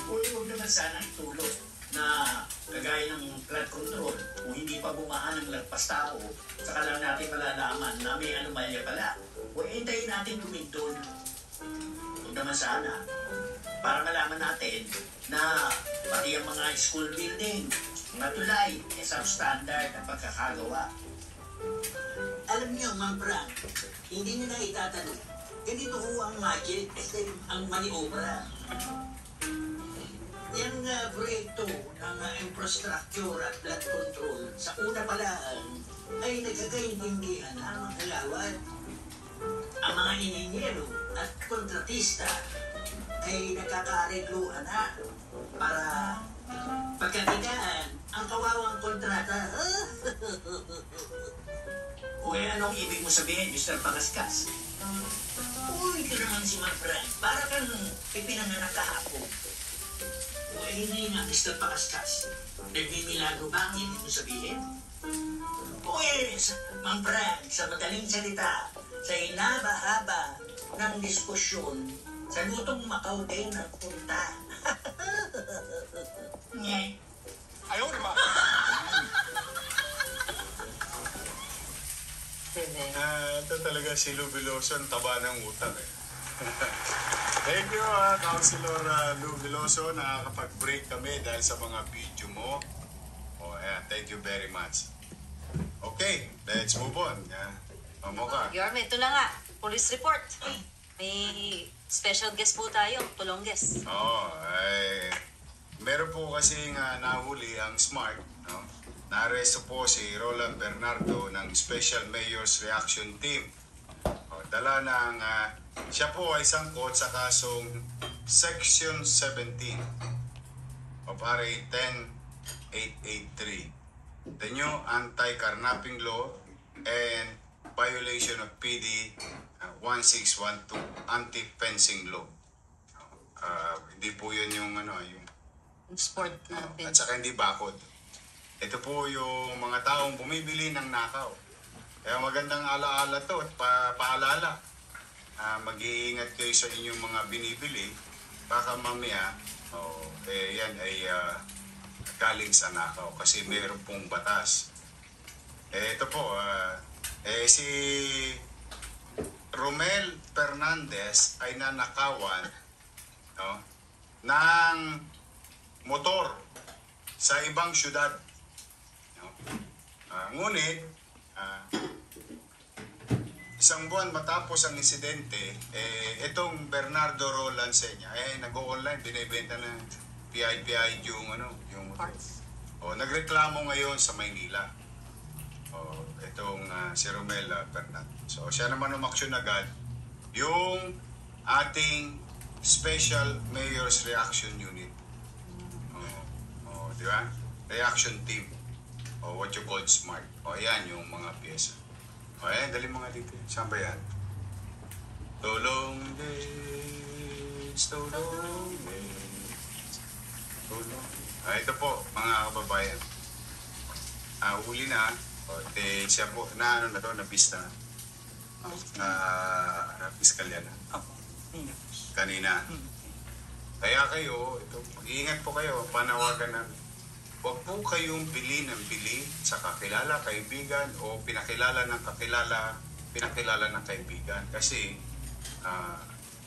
Speaker 3: Huwag naman sana itulog na kagaya ng flood control, kung hindi pa bumahan ng lagpas tao, saka lang natin malalaman na may anomalya pala. Hintayin natin tumintun. Huwag naman sana. Para malaman natin na pati ang mga school building, mga tulay, substandard ang pagkakagawa. Alam niyo, Mang Frank, hindi nyo na itatanong. Ganito ho ang magic, ang maniobra. Yung proyekto ng infrastructure at flood control sa una pa lang ay nagkakaintindihan ang mga kagawad. Ang mga ininyero at kontratista ay nagkakaregluhan na para pagkatigaan ang kawawang kontrata. Uy, anong ibig mo sabihin, Mr. Pangaskas? Uy, ito naman si Manfred. Para kang ipinanganak kahapon. Hindi nga, Mr. Pakaskas. Nagmimilago ba ang ibig mo sabihin? O Mang Frank, sa madaling salita, sa inaba-haba ng diskusyon sa lutong Macau Day nagpunta. Nye.
Speaker 2: Ayaw naman. Ito talaga si Lou Veloso, ang taba ng utang eh. Thank you, Councilor Lou Veloso. Nakakapag-break kami dahil sa mga video mo. Thank you very much. Okay, let's move on. Mamoka.
Speaker 1: Yorme, ito na nga. Police report. May special guest po tayo, Tulongges.
Speaker 2: Meron po kasing nahuli ang SMART. No? Naaresto po si Roland Bernardo ng Special Mayor's Reaction Team. Dala ng, siya po ay sangkot sa kasong Section 17 of RA 10883. The new anti-carnapping law and violation of PD 1612 anti-fencing law. Hindi po yun yung
Speaker 1: Sport natin.
Speaker 2: at saka hindi bakod. Ito po yung mga taong bumibili ng nakaw. Kaya magandang alaala to at paalala. Mag-iingat kayo sa inyong mga binibili. Baka mamaya, yan ay galing sa nakaw kasi mayroon pong batas. Ito po, si Romel Fernandez ay nanakawan ng motor sa ibang syudad. Ngunit, isang buwan matapos ang insidente, itong Bernardo Roland Senya, nag-o-online, binibenta ng PI yung motor. Nagreklamo ngayon sa Maynila. Itong si Romel Fernandez. So, siya naman umaksyon agad yung ating Special Mayor's Reaction Unit. Di ba? Reaction Team. What you call SMART. Yan yung mga pyesa. Ayan, dali mo nga dito. Saan ba yan? Tulong days, tulong days, tulong. Ito po, mga kababayan. Huli na. Siya po, nabista na. Piskalya na. Kanina. Kaya kayo, mag-iingat po kayo, panawagan namin. Huwag po kayong bili ng bili sa kakilala, kaibigan, o pinakilala ng kaibigan. Kasi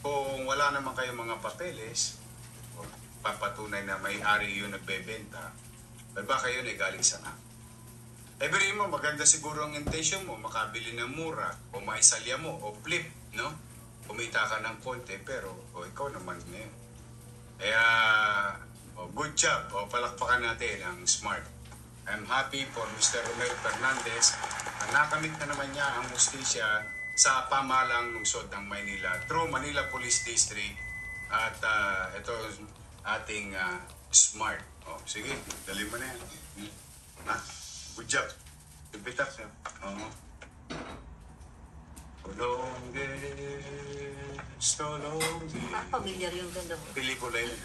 Speaker 2: kung wala naman kayong mga papeles, papatunay na may-ari yung nagbebenta, baka yun ay galing sa nga. Every mo, maganda siguro ang intention mo, makabili ng mura, o maisalya mo, o flip, no? Kumita ka ng konti, pero ikaw naman ngayon. Kaya, good job. Palakpakan natin ang SMART. I'm happy for Mr. Romel Fernandez na nakamit na naman niya ang hustisya sa pamahalang lungsod ng Maynila through Manila Police District at ito ating SMART. Sige, dali mo na yan. Good job. Repeat up siya.
Speaker 1: Familiar yung ganda mo.
Speaker 2: Pelikula yun.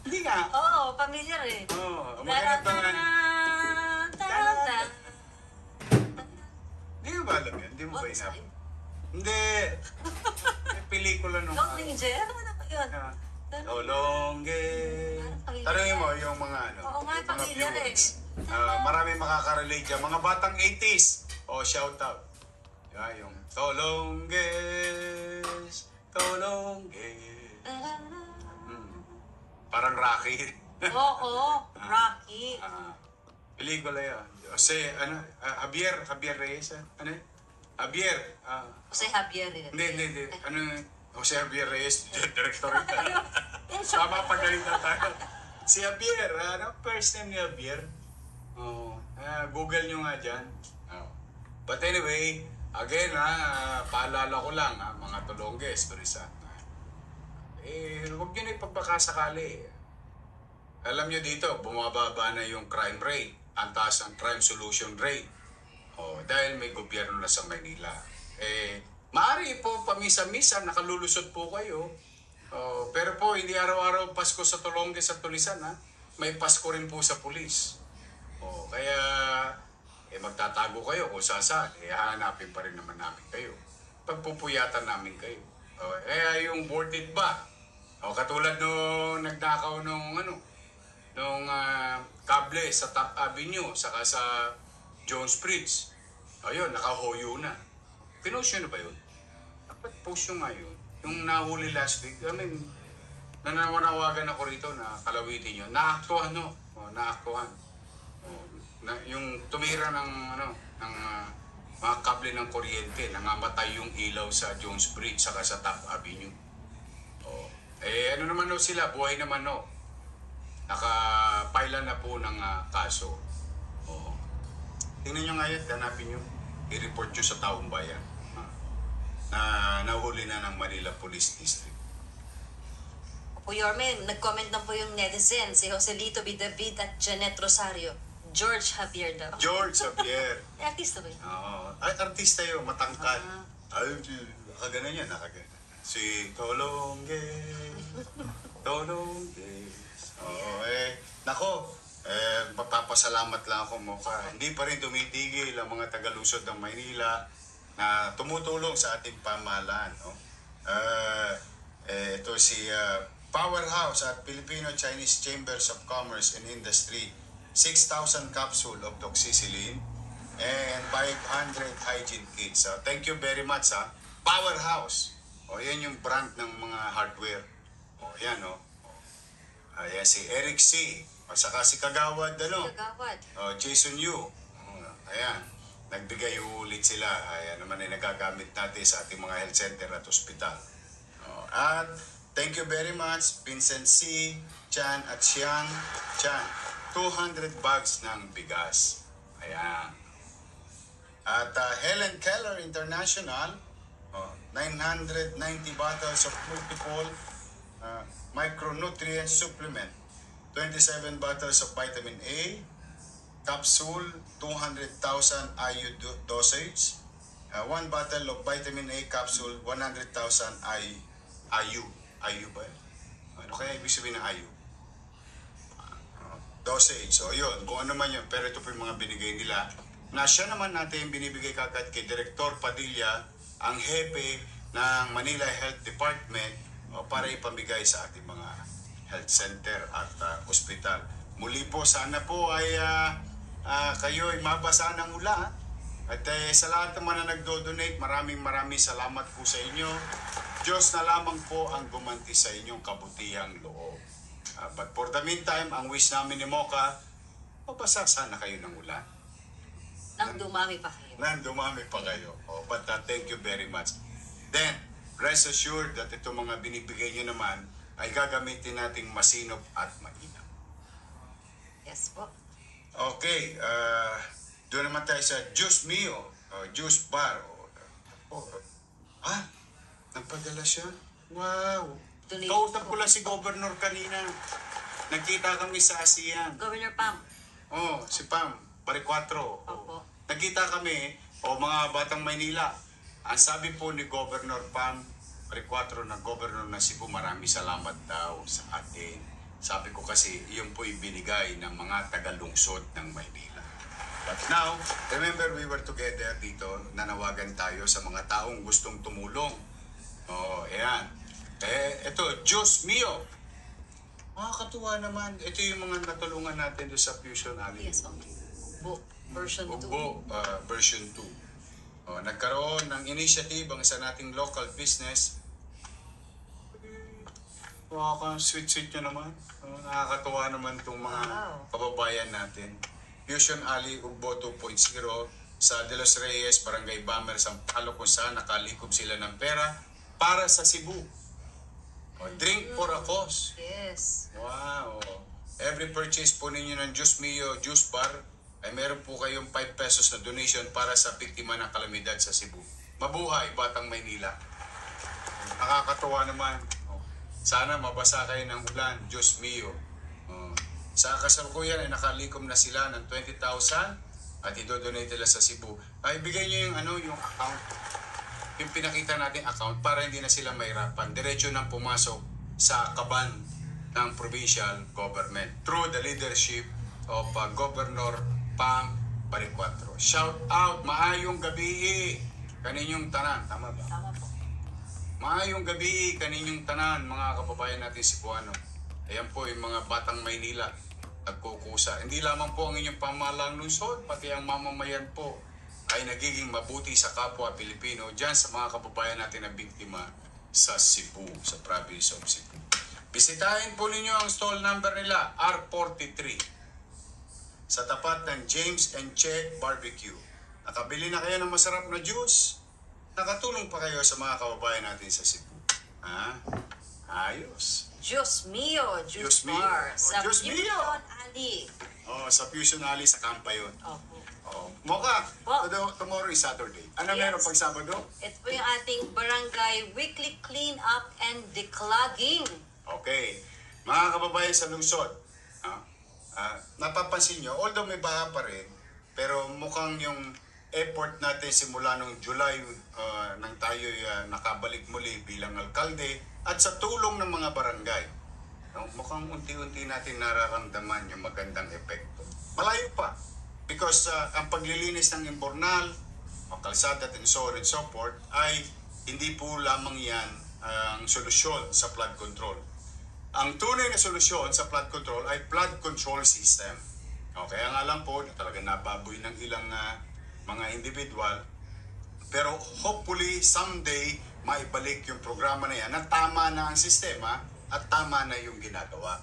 Speaker 2: Hindi nga.
Speaker 1: Oo, familiar eh.
Speaker 2: Maganda nga. Hindi mo ba alam yan? Hindi mo ba inap? Hindi. Pelikula nung...
Speaker 1: Long Ranger? Ano ba yun?
Speaker 2: Tanungin mo yung mga
Speaker 1: Oo nga, familiar eh.
Speaker 2: Marami makaka-relate dyan. Mga batang 80s. Shout out. Yung Tolongges, Tolongges. Parang Rocky.
Speaker 1: Oo, Rocky.
Speaker 2: Pelikula yan. Javier Reyes. Javier.
Speaker 1: Jose Javier.
Speaker 2: Hindi. Jose Javier Reyes, director. Tama, pagaling na tayo. Si Javier, first name ni Javier? Google nyo nga dyan. But anyway, again, paalala ko lang, mga Tulongges, Turisan. Huwag nyo na ipagpakasakali. Alam nyo dito, bumababa na yung crime rate. Ang taas ang crime solution rate. Dahil may gobyerno na sa Maynila. Maaari po, pamisa-misa, nakalulusot po kayo. Pero po, hindi araw-araw Pasko sa Tulongges at Tulisan, may Pasko rin po sa pulis. Kaya magtatago kayo kung saan, hahanapin pa rin naman namin kayo. pagpupuyatan namin kayo. Eh, yung boarded ba? Katulad nung nagdakaw nung kable sa Top Avenue, saka sa Jones Bridge. Ayun, nakahoyo na. Pinost nyo na ba yun? Dapat post nyo nga yun. Yung nahuli last week, nananawagan ako rito na kalawitin nyo. Naaktuhan, no? Naaktuhan. Yung tumira ng mga kable ng kuryente, nangamatay yung ilaw sa Jones Bridge saka sa Top Avenue. Ano naman no sila, buhay naman no. Nakapailan na po ng kaso. Tingnan nyo ngayon, hanapin nyo, i-report nyo sa taong bayan na nahuli na ng Manila Police District.
Speaker 1: Po Yorme, nag-comment na po yung netizen, si Joselito B. David at Janet Rosario. George Javier daw.
Speaker 2: George Javier.
Speaker 1: Artista ba yun?
Speaker 2: Ay, artista yun, matangkad. Ay, nakaganan yan, nakaganan. Si Tolongge. Nako, mapapasalamat lang ako mo ka. Hindi pa rin tumitigil ang mga tagalusod ng Maynila na tumutulong sa ating pamahalaan. No? Ito si Powerhouse at Filipino-Chinese Chambers of Commerce and Industry. 6,000 capsule of doxycycline and 500 hygiene kits. Thank you very much, Powerhouse. Yan yung brand ng mga hardware. Yan, Ayan, si Eric C. Saka si Kagawad,
Speaker 1: Kagawad.
Speaker 2: Jason Yu. Ayan, nagbigay ulit sila. Ayan naman ay nagagamit natin sa ating mga health center at ospital. At thank you very much, Vincent C. Chan at Xiang Chan. 200 bags ng bigas. Ayan. At Helen Keller International, 990 bottles of multiple micronutrient supplement, 27 bottles of vitamin A, capsule, 200,000 IU dosage, 1 bottle of vitamin A capsule, 100,000 IU. IU ba? Ano kaya ibig sabihin ng IU? Dosage. Yun, kung ano man yun. Pero ito po yung mga binigay nila. Na siya naman natin binibigay kagad kay Director Padilla, ang hepe ng Manila Health Department para ipamigay sa ating mga health center at ospital. Muli po, sana po ay kayo ay mabasa ng ula. At sa lahat naman na nagdo-donate, maraming salamat po sa inyo. Diyos na lamang po ang gumanti sa inyong kabutihang loob. But for the meantime, ang wish namin ni Mocha, mabasa sana kayo ng ulan.
Speaker 1: Nang dumami pa kayo.
Speaker 2: But thank you very much. Then, rest assured that itong mga binibigay nyo naman ay gagamitin nating masinop at mainam.
Speaker 1: Yes po.
Speaker 2: Okay, doon naman tayo sa Juice Mio, Juice Bar. Nagpadala siya? Wow! Kausap ko lang si Governor kanina. Nagkita kami sa ASEAN.
Speaker 1: Governor Pam.
Speaker 2: Si Pam, Paricuatro.
Speaker 1: Opo.
Speaker 2: Nagkita kami, mga batang Maynila. Ang sabi po ni Governor Pam, Paricuatro na Governor ng Cebu, maraming salamat daw sa atin. Sabi ko kasi, iyon po ibinigay ng mga tagalungsod ng Maynila. But now, remember we were together dito, nanawagan tayo sa mga taong gustong tumulong. Ayan. Ito, Diyos Mio. Makakatuwa naman. Ito yung mga natulungan natin doon sa Fusion Alley.
Speaker 1: Yes, okay. Version 2.
Speaker 2: Version 2. Nagkaroon ng initiative ang isa nating local business. Sweet-sweet nyo naman. Nakakatuwa naman itong mga kababayan natin. Fusion Alley, Ugbo 2.0 sa De Los Reyes, Barangay Bamer, Sampalo, kung saan nakalikob sila ng pera para sa Cebu. Drink for a cause.
Speaker 1: Yes.
Speaker 2: Wow. Every purchase po ninyo ng Juice Mio Juice Bar ay meron po kayong 5 pesos na donation para sa biktima ng kalamidad sa Cebu. Mabuhay, Batang Maynila. Nakakatuwa naman. Sana mabasa kayo ng ulan, Juice Mio. Sa kasalukuyan ay nakalikom na sila ng 20,000 at idodonate nila sa Cebu. Ay bigay nyo yung account. Yung pinakita natin account para hindi na sila mahirapan. Diretso nang pumasok sa kaban ng provincial government through the leadership of Governor Pam Paricuatro. Shout out, maayong gabi. kaninyong tanan. Tama ba?
Speaker 1: Tama po.
Speaker 2: Maayong gabi kaninyong tanan, mga kababayan natin Cebuano. Ayan po yung mga batang Maynila nagkukusa. Hindi lamang po ang inyong pamahalang lungsod, pati ang mamamayan po ay nagiging mabuti sa kapwa Pilipino dyan sa mga kababayan natin na biktima sa Cebu, sa province of Cebu. Bisitahin po ninyo ang stall number nila, R43, sa tapat ng James and Che Barbecue. Nakabili na kayo ng masarap na juice, nakatulong pa kayo sa mga kababayan natin sa Cebu. Ha? Ayos.
Speaker 1: Diyos mio,
Speaker 2: Diyos
Speaker 1: Juice
Speaker 2: mio.
Speaker 1: Bar.
Speaker 2: Oh,
Speaker 1: Sa
Speaker 2: Diyos mio.
Speaker 1: Fusion Alley.
Speaker 2: Oh, sa Fusion Alley sa Campa yun.
Speaker 1: Opo.
Speaker 2: Oh. Mocha,
Speaker 1: Po.
Speaker 2: tomorrow is Saturday. Ano
Speaker 1: Yes.
Speaker 2: meron pag Sabado?
Speaker 1: Ito po yung ating barangay weekly clean up and declogging.
Speaker 2: Okay. Mga kababayan sa lungsod, napapansin nyo, although may baha pa rin, pero mukhang yung effort natin simula nung July nang tayo nakabalik muli bilang alkalde at sa tulong ng mga barangay, mukhang unti-unti natin nararamdaman yung magandang epekto. Malayo pa. Because ang paglilinis ng imbornal, kalsada and so on and so forth, ay hindi po lamang yan ang solusyon sa flood control. Ang tunay na solusyon sa flood control ay flood control system. Kaya nga lang po, talaga nababoy ng ilang mga individual, pero hopefully someday maibalik yung programa na yan na tama na ang sistema at tama na yung ginagawa.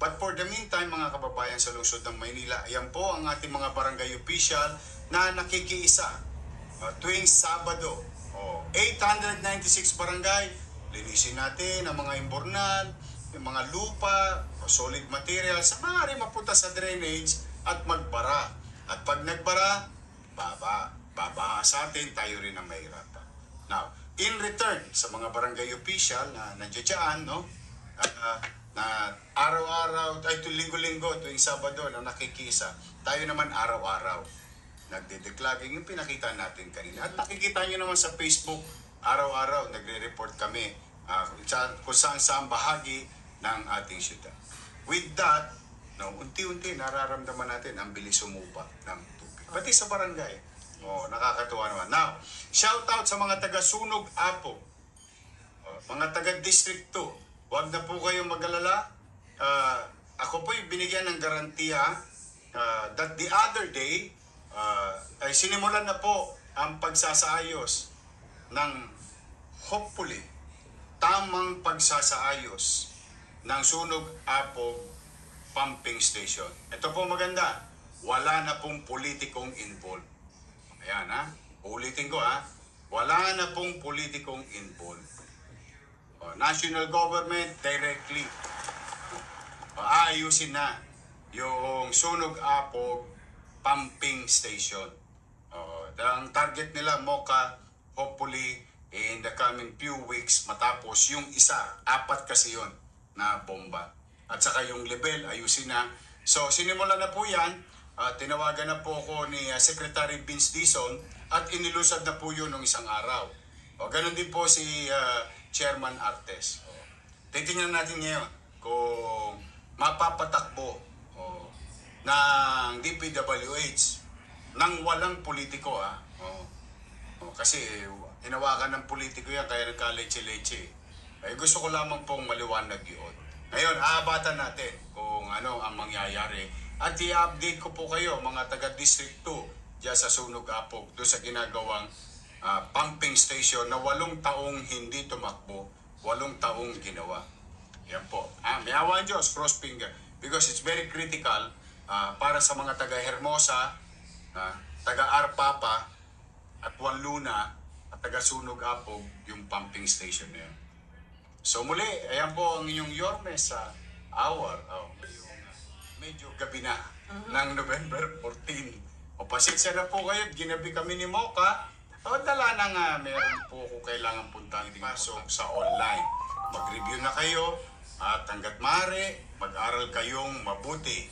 Speaker 2: But for the meantime, mga kababayan sa lungsod ng Maynila, ayan po ang ating mga barangay official na nakikiisa tuwing Sabado. 896 barangay, linisin natin ang mga imbornal, yung mga lupa, solid materials, maaari mapunta sa drainage at magbara. At pag nagbara, baba sa atin, tayo rin ang mahirapan. Now, in return sa mga barangay official na nandiyan dyan, na araw-araw, ay linggo-linggo, tuwing Sabado na nakikisa, tayo naman araw-araw nagde-declogging yung pinakita natin kanina. At nakikita nyo naman sa Facebook, araw-araw nagre-report kami kung saan bahagi ng ating syudad. With that, unti-unti nararamdaman natin ang bilis sumupa ng tubig. Pati sa barangay. Nakakatuwa naman. Now, shout out sa mga taga-Sunog Apo, mga taga-District 2. Huwag na po kayong mag-alala. Ako po'y binigyan ng garantiya that the other day ay sinimulan na po ang pagsasaayos ng hopefully tamang pagsasaayos ng Sunog Apog Pumping Station. Ito po maganda. Wala na pong politikong involved. Ayan ulitin ko wala na pong politikong involved. National government directly aayusin na yung Sunog Apog Pumping Station. Ang target nila, Mocha, hopefully in the coming few weeks matapos yung isa, 4 kasi yun na bomba. At saka yung level, ayusin na. So, sinimula na po yan. Tinawagan na po ko ni Secretary Vince Dizon at inilusad na po yun ng isang araw. Ganon din po si Chairman Artes. Titingnan natin ngayon kung mapapatakbo ng DPWH nang walang politiko. Kasi hinawakan ng politiko yan kaya nagka-leche-leche. Gusto ko lamang pong maliwanag yun. Ngayon, aabatan natin kung ano ang mangyayari. At i-update ko po kayo mga taga-District 2 dyan sa Sunog Apog doon sa ginagawang pumping station na 8 taong hindi tumakbo, 8 taong ginawa. Yan po. May awa ang Diyos, cross finger. Because it's very critical para sa mga taga-Hermosa, taga-Arpapa, at Wanluna, at taga-Sunog Apog, yung pumping station na yan. So muli, ayan po ang inyong Yorme sa hour. Medyo gabi na ng November 14. Pasensya na po kayo, ginabi kami ni Mocha. Dala na nga, meron po kung kailangan puntang pasok sa online. Mag-review na kayo at hanggat maaari, mag-aral kayong mabuti.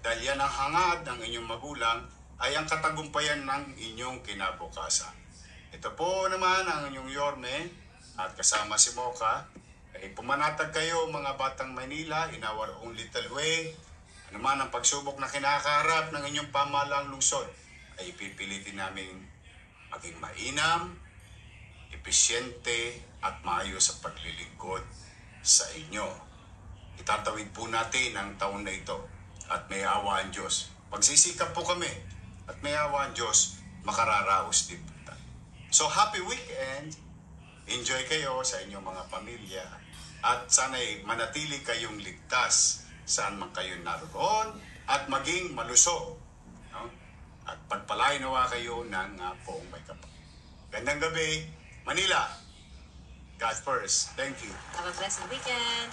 Speaker 2: Dahil yan ang hangad ng inyong magulang ay ang katagumpayan ng inyong kinabukasan. Ito po naman ang inyong Yorme at kasama si Mocha. Pumanatag kayo mga batang Manila in our own little way. Ano man ang pagsubok na kinakaharap ng inyong pamahalang lungsod ay pipilitin namin maging mainam, epesyente at maayos sa paglilingkod sa inyo. Itatawid po natin ang taon na ito at may awa ang Diyos. Pagsisikap po kami at may awa ang Diyos, makararaos din po tayo. So happy weekend! Enjoy kayo sa inyong mga pamilya at sana'y manatili kayong ligtas saan man kayo naroon at maging malusog. No? At pagpalain nawa kayo ng poong may kapal. Gandang gabi, Manila. God first. Thank you.
Speaker 1: Have a blessed weekend.